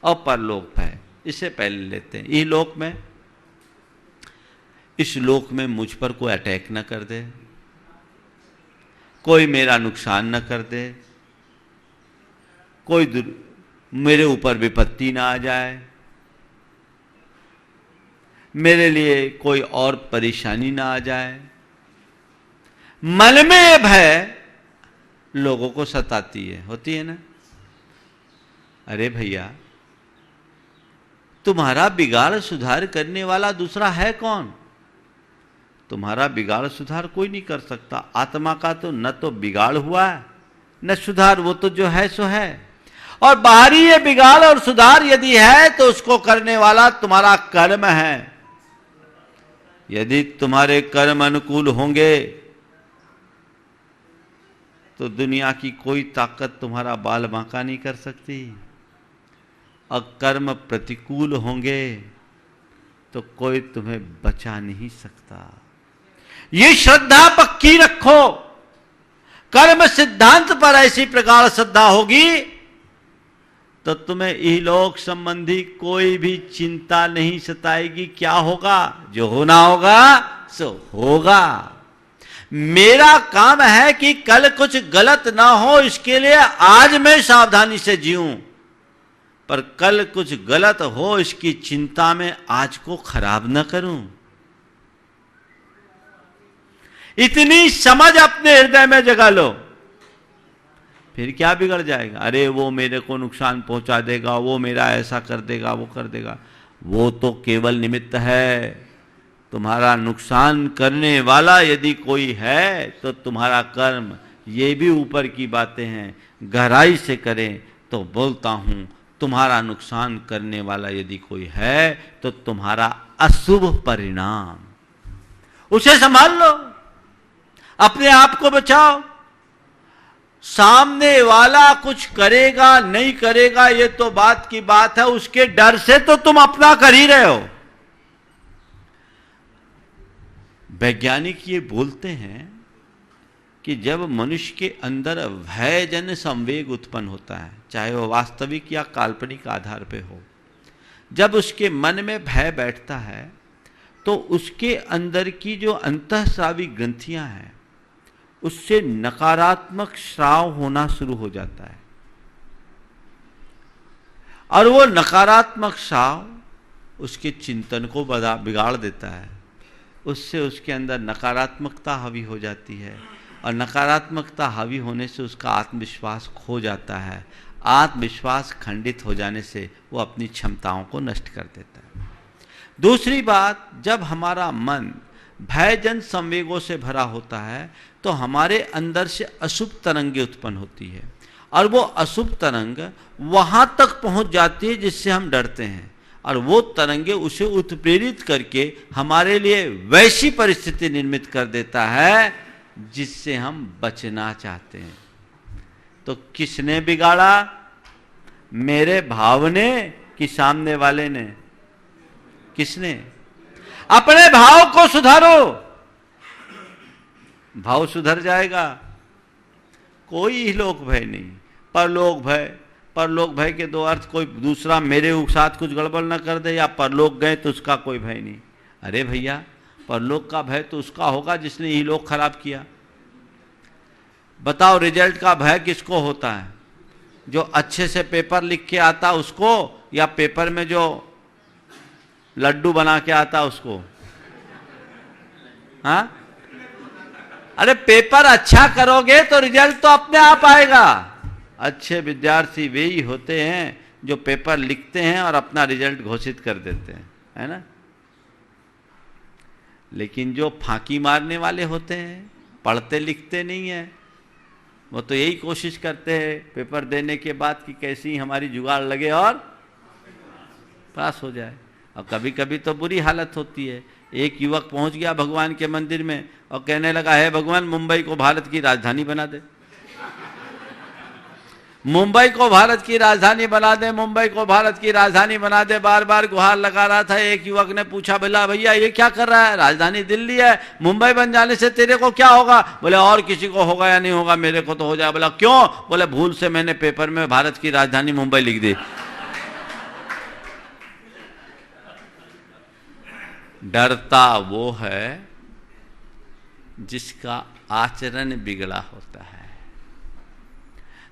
और परलोक भय, इससे पहले लेते हैं। इहलोक में, इस लोक में मुझ पर कोई अटैक न कर दे, कोई मेरा नुकसान न कर दे, कोई मेरे ऊपर विपत्ति ना आ जाए, मेरे लिए कोई और परेशानी ना आ जाए। मन में भय लोगों को सताती है, होती है ना। अरे भैया, तुम्हारा बिगाड़ सुधार करने वाला दूसरा है कौन? तुम्हारा बिगाड़ सुधार कोई नहीं कर सकता। आत्मा का तो न तो बिगाड़ हुआ है न सुधार, वो तो जो है सो है। और बाहरी ये बिगाड़ और सुधार यदि है तो उसको करने वाला तुम्हारा कर्म है। यदि तुम्हारे कर्म अनुकूल होंगे तो दुनिया की कोई ताकत तुम्हारा बाल बांका नहीं कर सकती। और कर्म प्रतिकूल होंगे तो कोई तुम्हें बचा नहीं सकता। ये श्रद्धा पक्की रखो। कर्म सिद्धांत पर ऐसी प्रकार श्रद्धा होगी तो तुम्हें इहलोक संबंधी कोई भी चिंता नहीं सताएगी। क्या होगा? जो होना होगा सो होगा। मेरा काम है कि कल कुछ गलत ना हो, इसके लिए आज मैं सावधानी से जीऊं, पर कल कुछ गलत हो इसकी चिंता में आज को खराब न करूं। इतनी समझ अपने हृदय में जगा लो, फिर क्या बिगड़ जाएगा? अरे वो मेरे को नुकसान पहुंचा देगा, वो मेरा ऐसा कर देगा, वो कर देगा। वो तो केवल निमित्त है। तुम्हारा नुकसान करने वाला यदि कोई है तो तुम्हारा कर्म। ये भी ऊपर की बातें हैं, गहराई से करें तो बोलता हूं, तुम्हारा नुकसान करने वाला यदि कोई है तो तुम्हारा अशुभ परिणाम। उसे संभाल लो, अपने आप को बचाओ। सामने वाला कुछ करेगा नहीं करेगा ये तो बात की बात है, उसके डर से तो तुम अपना कर ही रहे हो। वैज्ञानिक ये बोलते हैं कि जब मनुष्य के अंदर भयजन्य संवेग उत्पन्न होता है, चाहे वह वास्तविक या काल्पनिक आधार पे हो, जब उसके मन में भय बैठता है तो उसके अंदर की जो अंतःस्रावी ग्रंथियां हैं उससे नकारात्मक स्राव होना शुरू हो जाता है। और वो नकारात्मक स्राव उसके चिंतन को बिगाड़ देता है। उससे उसके अंदर नकारात्मकता हावी हो जाती है और नकारात्मकता हावी होने से उसका आत्मविश्वास खो जाता है। आत्मविश्वास खंडित हो जाने से वो अपनी क्षमताओं को नष्ट कर देता है। दूसरी बात, जब हमारा मन भयजन संवेगों से भरा होता है तो हमारे अंदर से अशुभ तरंगें उत्पन्न होती है, और वो अशुभ तरंग वहां तक पहुंच जाती है जिससे हम डरते हैं, और वो तरंगे उसे उत्प्रेरित करके हमारे लिए वैसी परिस्थिति निर्मित कर देता है जिससे हम बचना चाहते हैं। तो किसने बिगाड़ा? मेरे भाव ने कि सामने वाले ने? किसने? अपने भाव को सुधारो, भाव सुधर जाएगा। कोई लोक भय नहीं, परलोक भय। परलोक भय के दो अर्थ, कोई दूसरा मेरे साथ कुछ गड़बड़ न कर दे, या परलोक गए तो उसका कोई भय नहीं। अरे भैया, परलोक का भय तो उसका होगा जिसने ये लोक खराब किया। बताओ, रिजल्ट का भय किसको होता है? जो अच्छे से पेपर लिख के आता उसको, या पेपर में जो लड्डू बना के आता उसको? हाँ? अरे पेपर अच्छा करोगे तो रिजल्ट तो अपने आप आएगा। अच्छे विद्यार्थी वे ही होते हैं जो पेपर लिखते हैं और अपना रिजल्ट घोषित कर देते हैं, है ना? लेकिन जो फांकी मारने वाले होते हैं, पढ़ते लिखते नहीं है, वो तो यही कोशिश करते हैं पेपर देने के बाद कि कैसी हमारी जुगाड़ लगे और पास हो जाए। और कभी कभी तो बुरी हालत होती है। एक युवक पहुंच गया भगवान के मंदिर में और कहने लगा, है भगवान, मुंबई को भारत की राजधानी बना दे, मुंबई को भारत की राजधानी बना दे, मुंबई को भारत की राजधानी बना दे। बार बार गुहार लगा रहा था। एक युवक ने पूछा, बोला भैया ये क्या कर रहा है? राजधानी दिल्ली है, मुंबई बन जाने से तेरे को क्या होगा? बोले और किसी को होगा या नहीं होगा, मेरे को तो हो जाए। बोला क्यों? बोले भूल से मैंने पेपर में भारत की राजधानी मुंबई लिख दी। डरता वो है जिसका आचरण बिगड़ा होता है।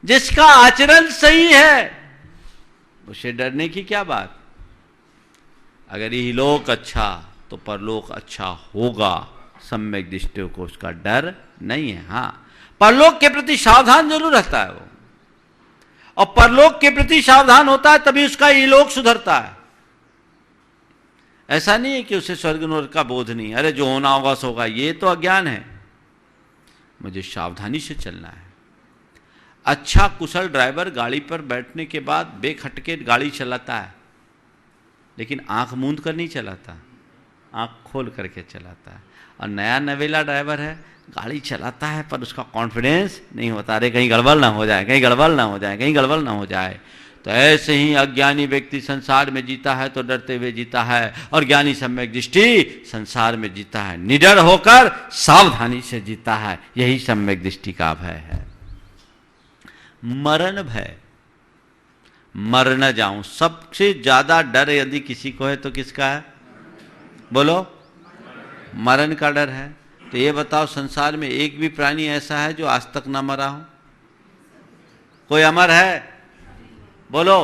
जिसका आचरण सही है उसे डरने की क्या बात? अगर ये लोक अच्छा तो परलोक अच्छा होगा, सम्यक दृष्टियों को उसका डर नहीं है। हाँ, परलोक के प्रति सावधान जरूर रहता है वो, और परलोक के प्रति सावधान होता है तभी उसका ये लोक सुधरता है। ऐसा नहीं है कि उसे स्वर्ग नरक का बोध नहीं, अरे जो होना होगा सो होगा, ये तो अज्ञान है। मुझे सावधानी से चलना है। अच्छा कुशल ड्राइवर गाड़ी पर बैठने के बाद बेखटके गाड़ी चलाता है, लेकिन आंख मूंद कर नहीं चलाता, आंख खोल करके चलाता है। और नया नवेला ड्राइवर है, गाड़ी चलाता है पर उसका कॉन्फिडेंस नहीं होता, अरे कहीं गड़बड़ ना हो जाए, कहीं गड़बड़ ना हो जाए, कहीं गड़बड़ ना हो जाए। तो ऐसे ही अज्ञानी व्यक्ति संसार में जीता है तो डरते हुए जीता है, और ज्ञानी सम्यक दृष्टि संसार में जीता है निडर होकर, सावधानी से जीता है। यही सम्यक दृष्टि का भय है। मरण भय, मर न जाऊं, सबसे ज्यादा डर यदि किसी को है तो किसका है? बोलो, मरण का डर है। तो ये बताओ, संसार में एक भी प्राणी ऐसा है जो आज तक ना मरा हो? कोई अमर है? बोलो,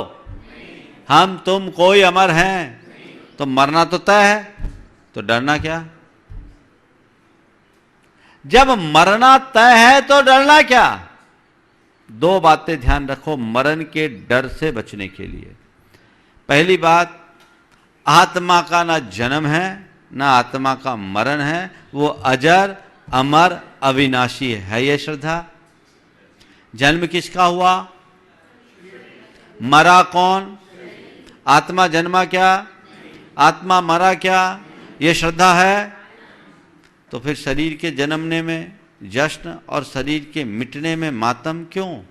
हम तुम कोई अमर हैं? तो मरना तो तय है, तो डरना क्या? जब मरना तय है तो डरना क्या? दो बातें ध्यान रखो मरण के डर से बचने के लिए। पहली बात, आत्मा का ना जन्म है ना आत्मा का मरण है, वो अजर अमर अविनाशी है। यह श्रद्धा। जन्म किसका हुआ? मरा कौन? आत्मा जन्मा क्या? आत्मा मरा क्या? ये श्रद्धा है। तो फिर शरीर के जन्मने में जश्न और शरीर के मिटने में मातम क्यों?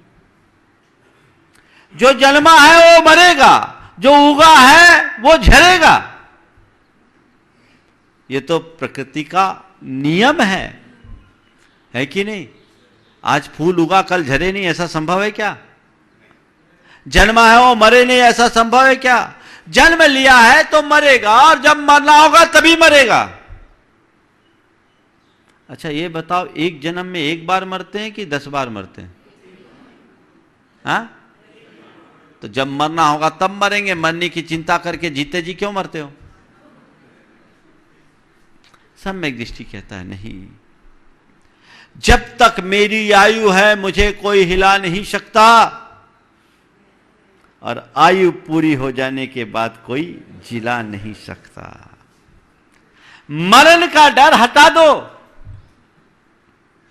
जो जन्मा है वो मरेगा, जो उगा है वो झरेगा। ये तो प्रकृति का नियम है कि नहीं? आज फूल उगा कल झरे नहीं, ऐसा संभव है क्या? जन्मा है वो मरे नहीं, ऐसा संभव है क्या? जन्म लिया है तो मरेगा, और जब मरना होगा तभी मरेगा। अच्छा ये बताओ, एक जन्म में एक बार मरते हैं कि 10 बार मरते हैं? हाँ? तो जब मरना होगा तब मरेंगे, मरने की चिंता करके जीते जी क्यों मरते हो? सम्यक दृष्टि कहता है नहीं, जब तक मेरी आयु है मुझे कोई हिला नहीं सकता। और आयु पूरी हो जाने के बाद कोई जिला नहीं सकता। मरण का डर हटा दो,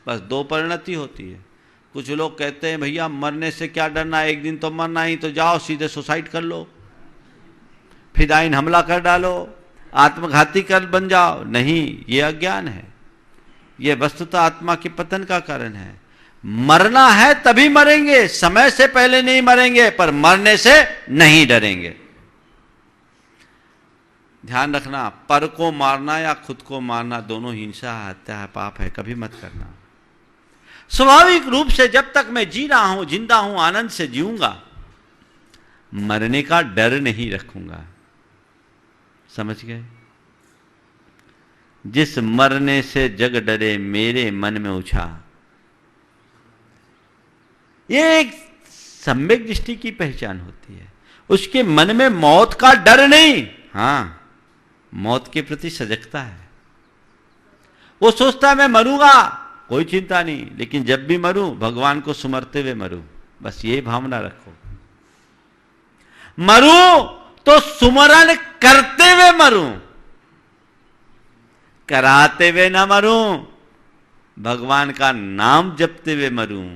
बस दो परिणति होती है। कुछ लोग कहते हैं भैया मरने से क्या डरना, एक दिन तो मरना ही, तो जाओ सीधे सुसाइड कर लो, फिदाइन हमला कर डालो, आत्मघाती कर बन जाओ। नहीं, ये अज्ञान है, ये वस्तुतः आत्मा के पतन का कारण है। मरना है तभी मरेंगे, समय से पहले नहीं मरेंगे, पर मरने से नहीं डरेंगे। ध्यान रखना, पर को मारना या खुद को मारना दोनों हिंसा है, हत्या है, पाप है, कभी मत करना। स्वाभाविक रूप से जब तक मैं जी रहा हूं, जिंदा हूं, आनंद से जीऊंगा, मरने का डर नहीं रखूंगा। समझ गए? जिस मरने से जग डरे मेरे मन में उछा, ये एक सम्यक दृष्टि की पहचान होती है। उसके मन में मौत का डर नहीं, हां मौत के प्रति सजगता है। वो सोचता है मैं मरूंगा, कोई चिंता नहीं, लेकिन जब भी मरूं भगवान को सुमरते हुए मरूं, बस ये भावना रखो। मरूं तो सुमरण करते हुए मरूं, कराते हुए ना मरूं, भगवान का नाम जपते हुए मरूं,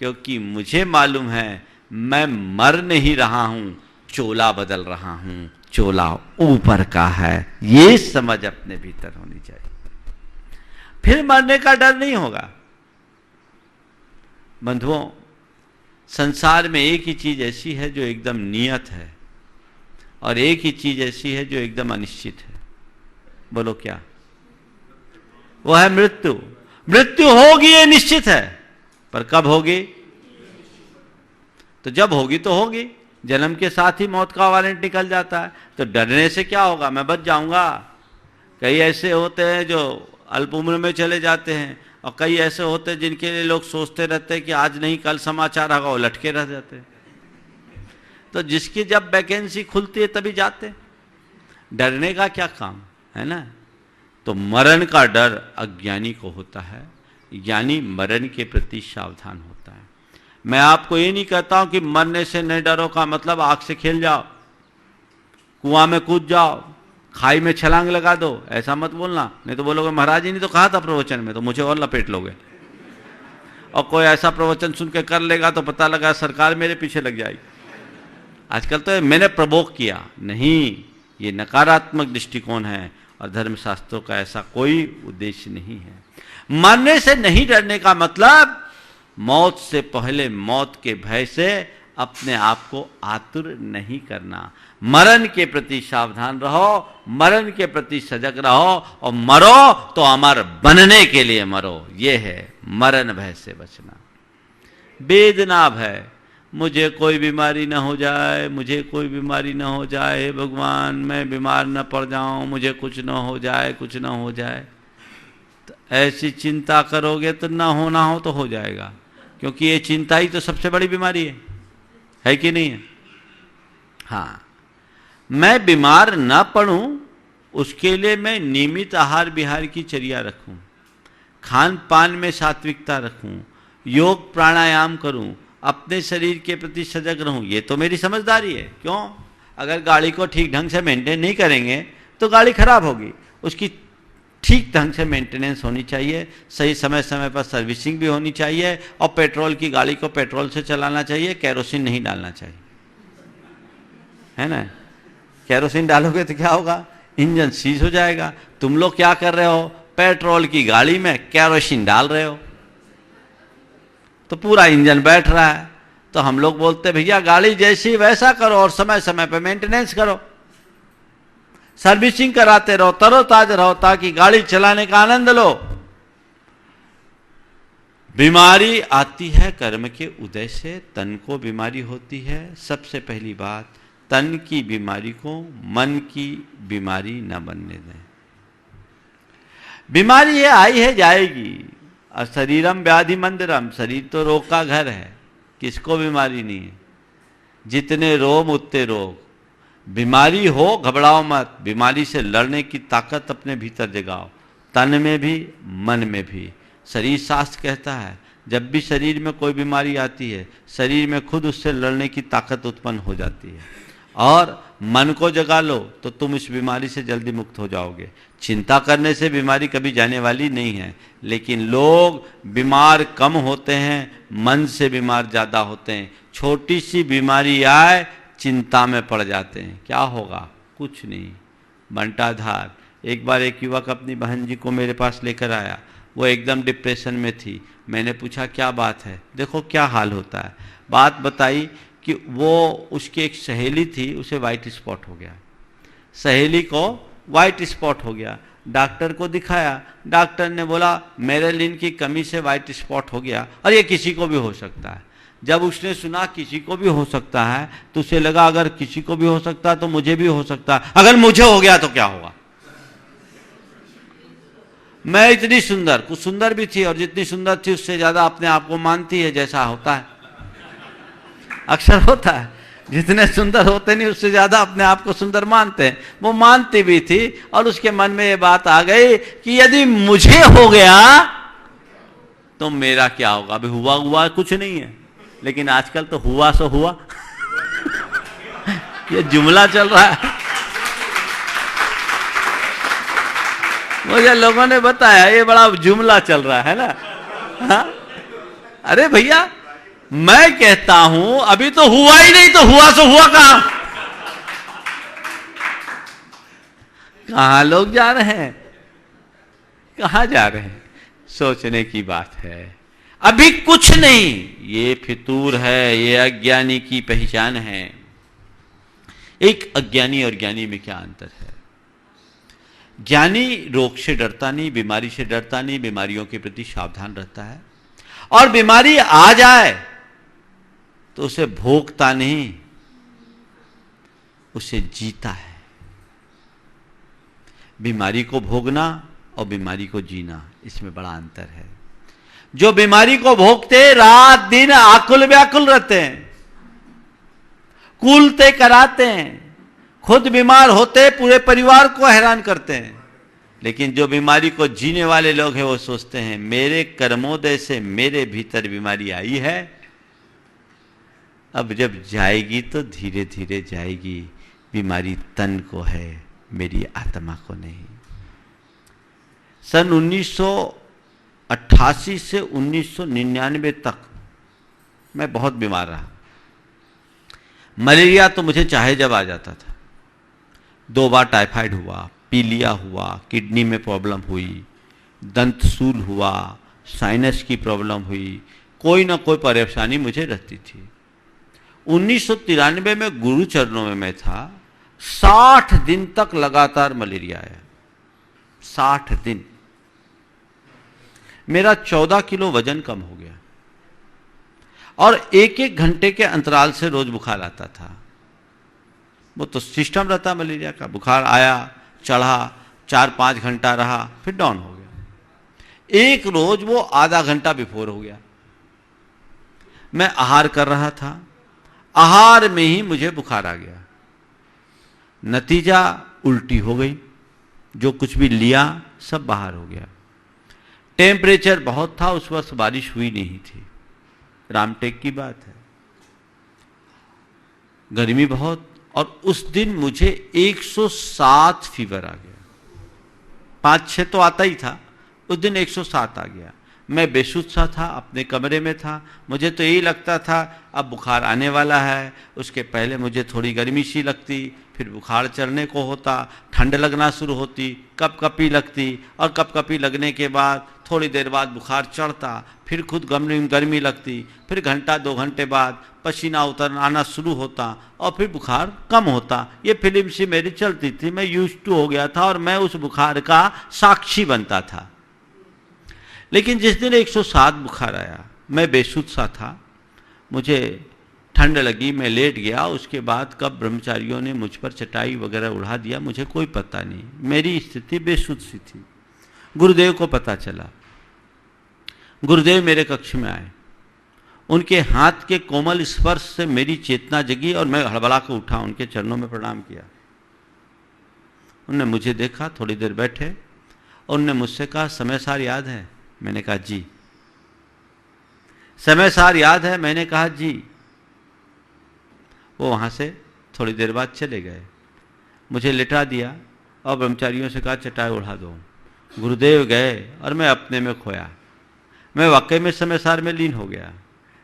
क्योंकि मुझे मालूम है मैं मर नहीं रहा हूं, चोला बदल रहा हूं, चोला ऊपर का है। ये समझ अपने भीतर होनी चाहिए, फिर मरने का डर नहीं होगा। बंधुओं, संसार में एक ही चीज ऐसी है जो एकदम नियत है, और एक ही चीज ऐसी है जो एकदम अनिश्चित है। बोलो क्या? वो है मृत्यु। मृत्यु होगी ये निश्चित है, पर कब होगी? तो जब होगी तो होगी। जन्म के साथ ही मौत का वारंट निकल जाता है, तो डरने से क्या होगा, मैं बच जाऊंगा। कई ऐसे होते हैं जो अल्प उम्र में चले जाते हैं, और कई ऐसे होते हैं जिनके लिए लोग सोचते रहते हैं कि आज नहीं कल समाचार होगा, वो लटके रह जाते हैं। तो जिसकी जब वैकेंसी खुलती है तभी जाते, डरने का क्या काम है ना। तो मरण का डर अज्ञानी को होता है, ज्ञानी मरण के प्रति सावधान होता है। मैं आपको ये नहीं कहता हूं कि मरने से नहीं डरो का मतलब आग से खेल जाओ, कुआं में कूद जाओ, खाई में छलांग लगा दो, ऐसा मत बोलना। नहीं तो बोलोगे महाराज जी ने तो कहा था प्रवचन में, तो मुझे और लपेट लोगे। और कोई ऐसा प्रवचन सुन के कर लेगा तो पता लगा सरकार मेरे पीछे लग जाएगी। आजकल तो मैंने प्रवोक किया, नहीं, ये नकारात्मक दृष्टिकोण है, और धर्मशास्त्रों का ऐसा कोई उद्देश्य नहीं है। मरने से नहीं डरने का मतलब मौत से पहले मौत के भय से अपने आप को आतुर नहीं करना। मरण के प्रति सावधान रहो, मरण के प्रति सजग रहो, और मरो तो अमर बनने के लिए मरो। ये है मरण भय से बचना। वेदना भय, मुझे कोई बीमारी न हो जाए, मुझे कोई बीमारी न हो जाए, भगवान मैं बीमार न पड़ जाऊं, मुझे कुछ न हो जाए, कुछ न हो जाए। तो ऐसी चिंता करोगे तो न होना हो तो हो जाएगा, क्योंकि ये चिंता ही तो सबसे बड़ी बीमारी है कि नहीं है। हाँ, मैं बीमार न पड़ूं उसके लिए मैं नियमित आहार विहार की चर्या रखूं, खान पान में सात्विकता रखूं, योग प्राणायाम करूं, अपने शरीर के प्रति सजग रहूं। ये तो मेरी समझदारी है। क्यों? अगर गाड़ी को ठीक ढंग से मेंटेन नहीं करेंगे तो गाड़ी खराब होगी। उसकी ठीक ढंग से मेंटेनेंस होनी चाहिए, सही समय समय पर सर्विसिंग भी होनी चाहिए, और पेट्रोल की गाड़ी को पेट्रोल से चलाना चाहिए, केरोसिन नहीं डालना चाहिए, है ना। केरोसिन डालोगे तो क्या होगा, इंजन सीज हो जाएगा। तुम लोग क्या कर रहे हो, पेट्रोल की गाड़ी में केरोसिन डाल रहे हो, तो पूरा इंजन बैठ रहा है। तो हम लोग बोलते भैया गाड़ी जैसी वैसा करो, और समय समय पर मेंटेनेंस करो, सर्विसिंग कराते रहो, तरोताजा रहो, ताकि गाड़ी चलाने का आनंद लो। बीमारी आती है कर्म के उदय से, तन को बीमारी होती है। सबसे पहली बात, तन की बीमारी को मन की बीमारी न बनने दें। बीमारी ये आई है जाएगी, और शरीरम व्याधि मंदिरम, शरीर तो रोग का घर है, किसको बीमारी नहीं है। जितने रोग उतने रोग। बीमारी हो घबराओ मत, बीमारी से लड़ने की ताकत अपने भीतर जगाओ, तन में भी मन में भी। शरीर शास्त्र कहता है जब भी शरीर में कोई बीमारी आती है, शरीर में खुद उससे लड़ने की ताकत उत्पन्न हो जाती है, और मन को जगा लो तो तुम इस बीमारी से जल्दी मुक्त हो जाओगे। चिंता करने से बीमारी कभी जाने वाली नहीं है, लेकिन लोग बीमार कम होते हैं, मन से बीमार ज़्यादा होते हैं। छोटी सी बीमारी आए चिंता में पड़ जाते हैं, क्या होगा, कुछ नहीं। बंटाधार, एक बार एक युवक अपनी बहन जी को मेरे पास लेकर आया, वो एकदम डिप्रेशन में थी। मैंने पूछा क्या बात है, देखो क्या हाल होता है। बात बताई कि वो उसकी एक सहेली थी, उसे वाइट स्पॉट हो गया, सहेली को वाइट स्पॉट हो गया। डॉक्टर को दिखाया, डॉक्टर ने बोला मेलानिन की कमी से वाइट स्पॉट हो गया और ये किसी को भी हो सकता है। जब उसने सुना किसी को भी हो सकता है तो उसे लगा अगर किसी को भी हो सकता है तो मुझे भी हो सकता है, अगर मुझे हो गया तो क्या होगा। मैं इतनी सुंदर, कुछ सुंदर भी थी, और जितनी सुंदर थी उससे ज्यादा अपने आप को मानती है, जैसा होता है अक्सर होता है, जितने सुंदर होते नहीं उससे ज्यादा अपने आप को सुंदर मानते हैं। वो मानती भी थी और उसके मन में ये बात आ गई कि यदि मुझे हो गया तो मेरा क्या होगा। अभी हुआ हुआ कुछ नहीं है, लेकिन आजकल तो हुआ सो हुआ ये जुमला चल रहा है। मुझे लोगों ने बताया ये बड़ा जुमला चल रहा है ना। हाँ? अरे भैया मैं कहता हूं अभी तो हुआ ही नहीं, तो हुआ सो हुआ कहां। कहां लोग जा रहे हैं, कहां जा रहे हैं, सोचने की बात है। अभी कुछ नहीं, ये फितूर है, ये अज्ञानी की पहचान है। एक अज्ञानी और ज्ञानी में क्या अंतर है। ज्ञानी रोग से डरता नहीं, बीमारी से डरता नहीं, बीमारियों के प्रति सावधान रहता है, और बीमारी आ जाए तो उसे भोगता नहीं, उसे जीता है। बीमारी को भोगना और बीमारी को जीना, इसमें बड़ा अंतर है। जो बीमारी को भोगते रात दिन आकुल व्याकुल रहते हैं, कूलते कराते हैं, खुद बीमार होते पूरे परिवार को हैरान करते हैं। लेकिन जो बीमारी को जीने वाले लोग हैं वो सोचते हैं मेरे कर्मोदय से मेरे भीतर बीमारी आई है, अब जब जाएगी तो धीरे धीरे जाएगी। बीमारी तन को है, मेरी आत्मा को नहीं। सन 1988 से 1999 तक मैं बहुत बीमार रहा। मलेरिया तो मुझे चाहे जब आ जाता था। 2 बार टाइफाइड हुआ, पीलिया हुआ, किडनी में प्रॉब्लम हुई, दंतशूल हुआ, साइनस की प्रॉब्लम हुई, कोई ना कोई परेशानी मुझे रहती थी। 1993 में गुरु चरणों में मैं था, 60 दिन तक लगातार मलेरिया आया। 60 दिन मेरा 14 किलो वजन कम हो गया, और 1-1 घंटे के अंतराल से रोज बुखार आता था। वो तो सिस्टम रहता मलेरिया का, बुखार आया, चढ़ा, 4-5 घंटा रहा, फिर डाउन हो गया। एक रोज वो आधा घंटा बिफोर हो गया। मैं आहार कर रहा था, आहार में ही मुझे बुखार आ गया। नतीजा उल्टी हो गई, जो कुछ भी लिया सब बाहर हो गया। टेम्परेचर बहुत था, उस वक्त बारिश हुई नहीं थी, रामटेक की बात है। गर्मी बहुत, और उस दिन मुझे 107 फीवर आ गया। 5-6 तो आता ही था, उस दिन 107 आ गया। मैं बेसुध सा था, अपने कमरे में था। मुझे तो यही लगता था अब बुखार आने वाला है। उसके पहले मुझे थोड़ी गर्मी सी लगती, फिर बुखार चढ़ने को होता, ठंड लगना शुरू होती, कपकपी लगती, और कपकपी लगने के बाद थोड़ी देर बाद बुखार चढ़ता, फिर खुद गर्मी लगती, फिर घंटा 2 घंटे बाद पसीना उतरना आना शुरू होता, और फिर बुखार कम होता। ये फिल्म सी मेरी चलती थी, मैं यूज्ड टू हो गया था, और मैं उस बुखार का साक्षी बनता था। लेकिन जिस दिन 107 बुखार आया, मैं बेसुध सा था, मुझे ठंड लगी, मैं लेट गया। उसके बाद कब ब्रह्मचारियों ने मुझ पर चटाई वगैरह उड़ा दिया मुझे कोई पता नहीं। मेरी स्थिति बेसुध सी थी। गुरुदेव को पता चला। गुरुदेव मेरे कक्ष में आए, उनके हाथ के कोमल स्पर्श से मेरी चेतना जगी, और मैं हड़बड़ा कर उठा, उनके चरणों में प्रणाम किया। उन्होंने मुझे देखा, थोड़ी देर बैठे, और उन्होंने मुझसे कहा समय सार याद है? मैंने कहा जी। समय सार याद है? मैंने कहा जी। वो वहाँ से थोड़ी देर बाद चले गए, मुझे लिटा दिया और ब्रह्मचारियों से कहा चटाई उड़ा दो। गुरुदेव गए और मैं अपने में खोया। मैं वाकई में समय सार में लीन हो गया,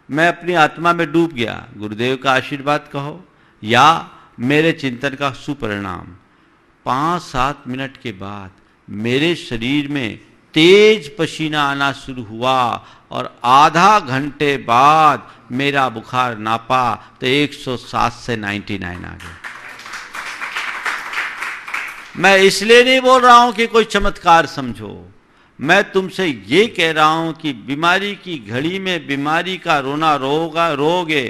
मैं अपनी आत्मा में डूब गया। गुरुदेव का आशीर्वाद कहो या मेरे चिंतन का सुपरिणाम। 5-7 मिनट के बाद मेरे शरीर में तेज पसीना आना शुरू हुआ और आधा घंटे बाद मेरा बुखार नापा तो 107 से 99 आ गया। मैं इसलिए नहीं बोल रहा हूं कि कोई चमत्कार समझो, मैं तुमसे ये कह रहा हूं कि बीमारी की घड़ी में बीमारी का रोना रोगे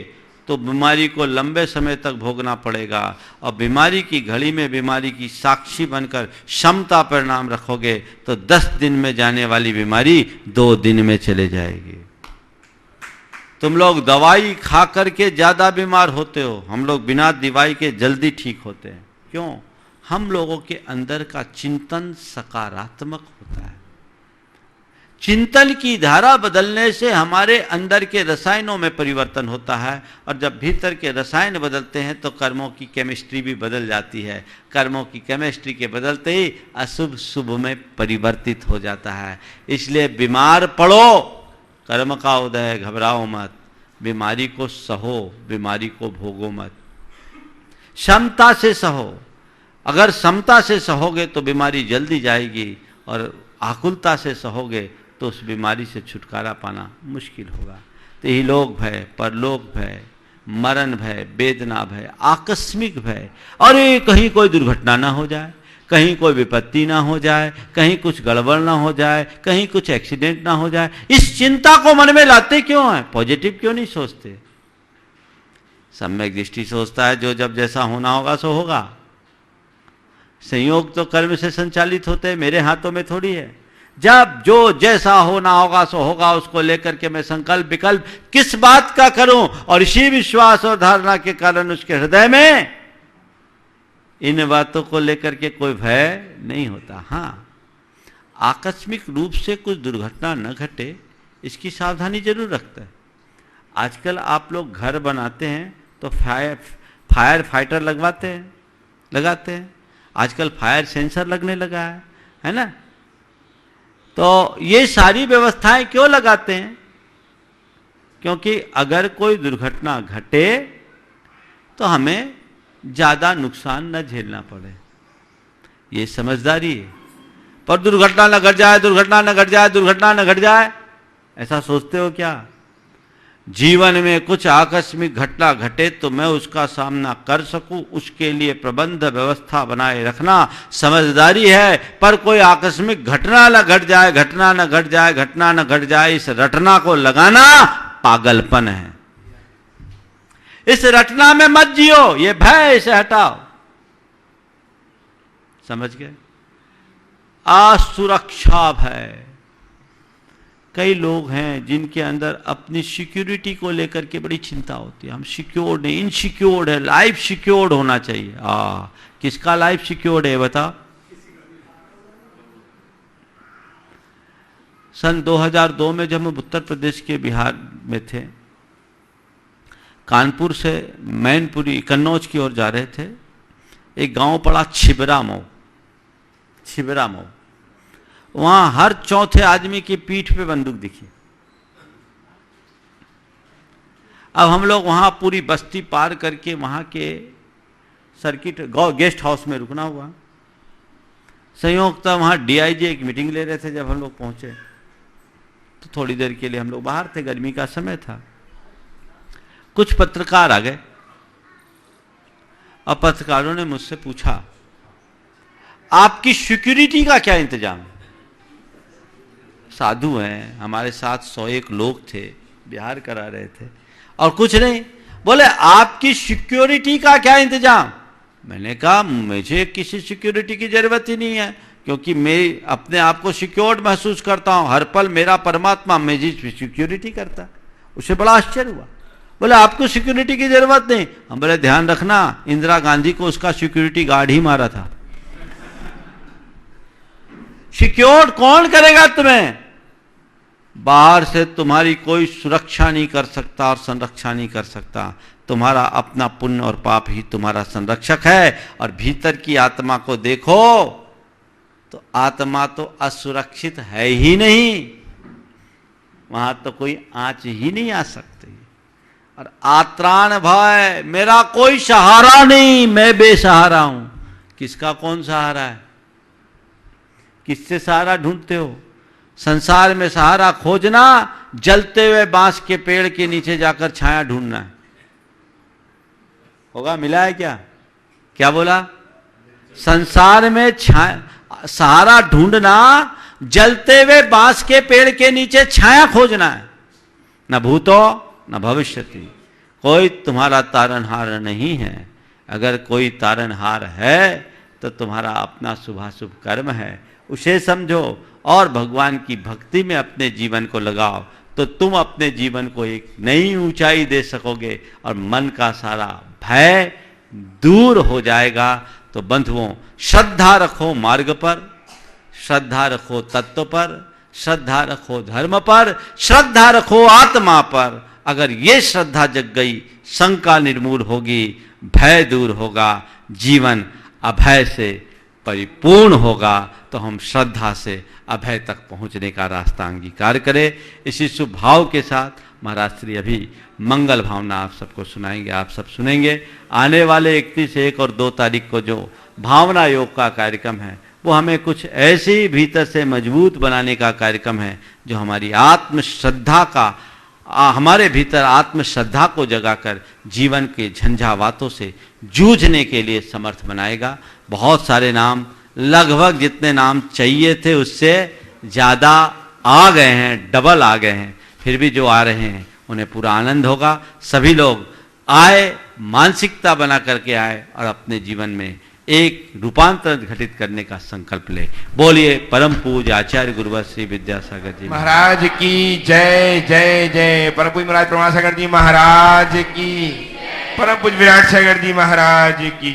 तो बीमारी को लंबे समय तक भोगना पड़ेगा, और बीमारी की घड़ी में बीमारी की साक्षी बनकर क्षमता परिणाम रखोगे तो 10 दिन में जाने वाली बीमारी 2 दिन में चले जाएगी। तुम लोग दवाई खा करके ज्यादा बीमार होते हो, हम लोग बिना दवाई के जल्दी ठीक होते हैं। क्यों? हम लोगों के अंदर का चिंतन सकारात्मक होता है। चिंतन की धारा बदलने से हमारे अंदर के रसायनों में परिवर्तन होता है, और जब भीतर के रसायन बदलते हैं तो कर्मों की केमिस्ट्री भी बदल जाती है। कर्मों की केमिस्ट्री के बदलते ही अशुभ शुभ में परिवर्तित हो जाता है। इसलिए बीमार पड़ो, कर्म का उदय, घबराओ मत, बीमारी को सहो, बीमारी को भोगो मत, क्षमता से सहो। अगर समता से सहोगे तो बीमारी जल्दी जाएगी, और आकुलता से सहोगे तो उस बीमारी से छुटकारा पाना मुश्किल होगा। तो यही लोक भय, परलोक भय, मरण भय, वेदना भय, आकस्मिक भय, अरे कहीं कोई दुर्घटना ना हो जाए, कहीं कोई विपत्ति ना हो जाए, कहीं कुछ गड़बड़ ना हो जाए, कहीं कुछ एक्सीडेंट ना हो जाए। इस चिंता को मन में लाते क्यों हैं? पॉजिटिव क्यों नहीं सोचते? सम्यक दृष्टि सोचता है जो जब जैसा होना होगा सो होगा। संयोग तो कर्म से संचालित होते हैं, मेरे हाथों में थोड़ी है। जब जो जैसा होना होगा सो होगा, उसको लेकर के मैं संकल्प विकल्प किस बात का करूं, और इसी विश्वास और धारणा के कारण उसके हृदय में इन बातों को लेकर के कोई भय नहीं होता। हाँ, आकस्मिक रूप से कुछ दुर्घटना न घटे इसकी सावधानी जरूर रखता है। आजकल आप लोग घर बनाते हैं तो फायर फाइटर लगाते हैं। आजकल फायर सेंसर लगने लगा है ना? तो ये सारी व्यवस्थाएं क्यों लगाते हैं? क्योंकि अगर कोई दुर्घटना घटे तो हमें ज्यादा नुकसान न झेलना पड़े, ये समझदारी है। पर दुर्घटना न घट जाए, दुर्घटना न घट जाए, दुर्घटना न घट जाए, ऐसा सोचते हो क्या? जीवन में कुछ आकस्मिक घटना घटे तो मैं उसका सामना कर सकूं, उसके लिए प्रबंध व्यवस्था बनाए रखना समझदारी है। पर कोई आकस्मिक घटना न घट जाए, घटना न घट जाए, घटना न घट जाए, इस रटना को लगाना पागलपन है। इस रटना में मत जियो, ये भय इसे हटाओ। समझ गए? असुरक्षा भय। कई लोग हैं जिनके अंदर अपनी सिक्योरिटी को लेकर के बड़ी चिंता होती है। हम सिक्योर्ड नहीं, इनसिक्योर्ड है, लाइफ सिक्योर्ड होना चाहिए। किसका लाइफ सिक्योर्ड है बता? सन 2002 में जब हम उत्तर प्रदेश के बिहार में थे, कानपुर से मैनपुरी कन्नौज की ओर जा रहे थे, एक गांव पड़ा छिबरामऊ। वहां हर चौथे आदमी की पीठ पे बंदूक दिखी। अब हम लोग वहां पूरी बस्ती पार करके वहां के सर्किट गेस्ट हाउस में रुकना हुआ। संयोगतः वहां डीआईजी एक मीटिंग ले रहे थे। जब हम लोग पहुंचे तो थोड़ी देर के लिए हम लोग बाहर थे, गर्मी का समय था। कुछ पत्रकार आ गए और पत्रकारों ने मुझसे पूछा, आपकी सिक्योरिटी का क्या इंतजाम? साधु हैं, हमारे साथ 101 लोग थे, बिहार करा रहे थे, और कुछ नहीं। बोले आपकी सिक्योरिटी का क्या इंतजाम? मैंने कहा मुझे किसी सिक्योरिटी की जरूरत ही नहीं है, क्योंकि मैं अपने आप को सिक्योर्ड महसूस करता हूं। हर पल मेरा परमात्मा मेरी सिक्योरिटी करता। उसे बड़ा आश्चर्य हुआ। बोले आपको सिक्योरिटी की जरूरत नहीं। हम बोले ध्यान रखना, इंदिरा गांधी को उसका सिक्योरिटी गार्ड ही मारा था। सिक्योर्ड कौन करेगा तुम्हें? बाहर से तुम्हारी कोई सुरक्षा नहीं कर सकता और संरक्षा नहीं कर सकता। तुम्हारा अपना पुण्य और पाप ही तुम्हारा संरक्षक है। और भीतर की आत्मा को देखो तो आत्मा तो असुरक्षित है ही नहीं, वहां तो कोई आंच ही नहीं आ सकती। और आत्राण भय, मेरा कोई सहारा नहीं, मैं बेसहारा हूं। किसका कौन सहारा है? किससे सहारा ढूंढते हो? संसार में सहारा खोजना जलते हुए बांस के पेड़ के नीचे जाकर छाया ढूंढना है। होगा? मिला है क्या? क्या बोला? संसार में सहारा ढूंढना जलते हुए बांस के पेड़ के नीचे छाया खोजना है। न भूतो न भविष्यति, कोई तुम्हारा तारनहार नहीं है। अगर कोई तारनहार है तो तुम्हारा अपना शुभाशुभ कर्म है, उसे समझो और भगवान की भक्ति में अपने जीवन को लगाओ, तो तुम अपने जीवन को एक नई ऊंचाई दे सकोगे और मन का सारा भय दूर हो जाएगा। तो बंधुओं, श्रद्धा रखो मार्ग पर, श्रद्धा रखो तत्व पर, श्रद्धा रखो धर्म पर, श्रद्धा रखो आत्मा पर। अगर ये श्रद्धा जग गई, शंका निर्मूल होगी, भय दूर होगा, जीवन अभय से परिपूर्ण होगा। तो हम श्रद्धा से अभय तक पहुंचने का रास्ता अंगीकार करें। इसी शुभ भाव के साथ महाराज श्री अभी मंगल भावना आप सबको सुनाएंगे, आप सब सुनेंगे। आने वाले 31, 1 और 2 तारीख को जो भावना योग का कार्यक्रम है, वो हमें कुछ ऐसे ही भीतर से मजबूत बनाने का कार्यक्रम है, जो हमारी आत्मश्रद्धा का, हमारे भीतर आत्मश्रद्धा को जगाकर जीवन के झंझावातों से जूझने के लिए समर्थ बनाएगा। बहुत सारे नाम, लगभग जितने नाम चाहिए थे उससे ज़्यादा आ गए हैं, डबल आ गए हैं। फिर भी जो आ रहे हैं उन्हें पूरा आनंद होगा। सभी लोग आए, मानसिकता बना करके आए और अपने जीवन में एक रूपांतर घटित करने का संकल्प ले। बोलिए परम पूज्य आचार्य गुरुवर श्री विद्यासागर जी महाराज की जय जय जय। परम पूज्य महाराज प्रमाणसागर जी महाराज की, परम पूज्य विराट सागर जी महाराज की।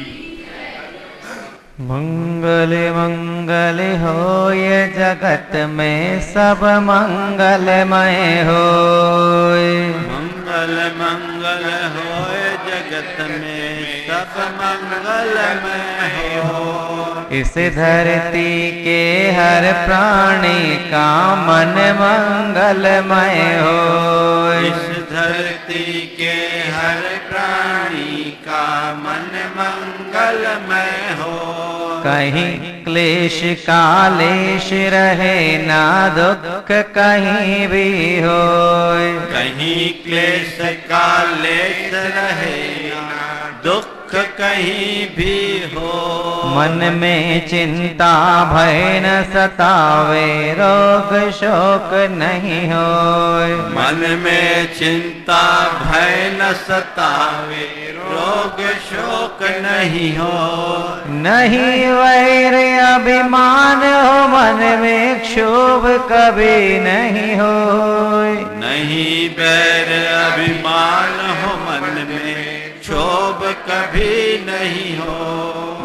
मंगल मंगल होय जगत में सब मंगलमय होय। मंगल मंगल होय जगत में सब मंगलमय हो। इस धरती के हर प्राणी का मन मंगलमय होय। इस धरती के हर प्राणी का मन मंगलमय हो। कहीं क्लेश कालेश रहे ना दुख कहीं भी होय। कहीं क्लेश कालेश रहे ना दुख कहीं भी हो। मन में चिंता भय न सतावे, रोग शोक नहीं होय। मन में चिंता भय न सतावे, रोग शोक नहीं हो। नहीं वैर अभिमान हो, मन में क्षोभ कभी नहीं होय। नहीं बैर अभिमान हो, मन में क्षोभ कभी नहीं हो।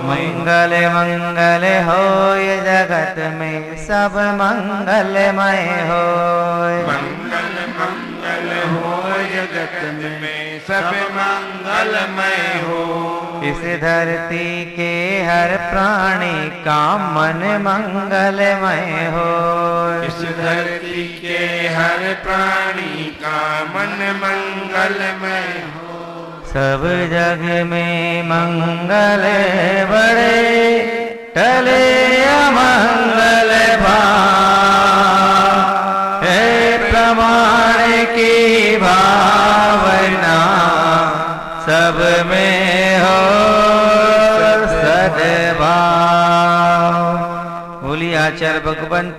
मंगल मंगल होय जगत में सब मंगलमय होय। मंगल मंगल हो जगत में सब मंगलमय हो। इस धरती के हर प्राणी का मन मंगलमय होय। इस धरती के हर प्राणी का मन मंगलमय हो। सब जग में मंगल बड़े, टले अमंगल भाव। हे प्रमाण की भावना सब में हो सद्भाव। बोलिए आचार्य भगवंत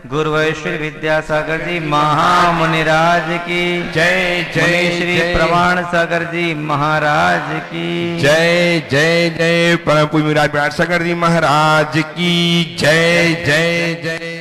गुरुवर श्री विद्यासागर जी महामुनिराज की जय जय श्री जय। प्रमाण सागर जी महाराज की जय जय जय। परम पूज्य विराट सागर जी महाराज की जय जय जय।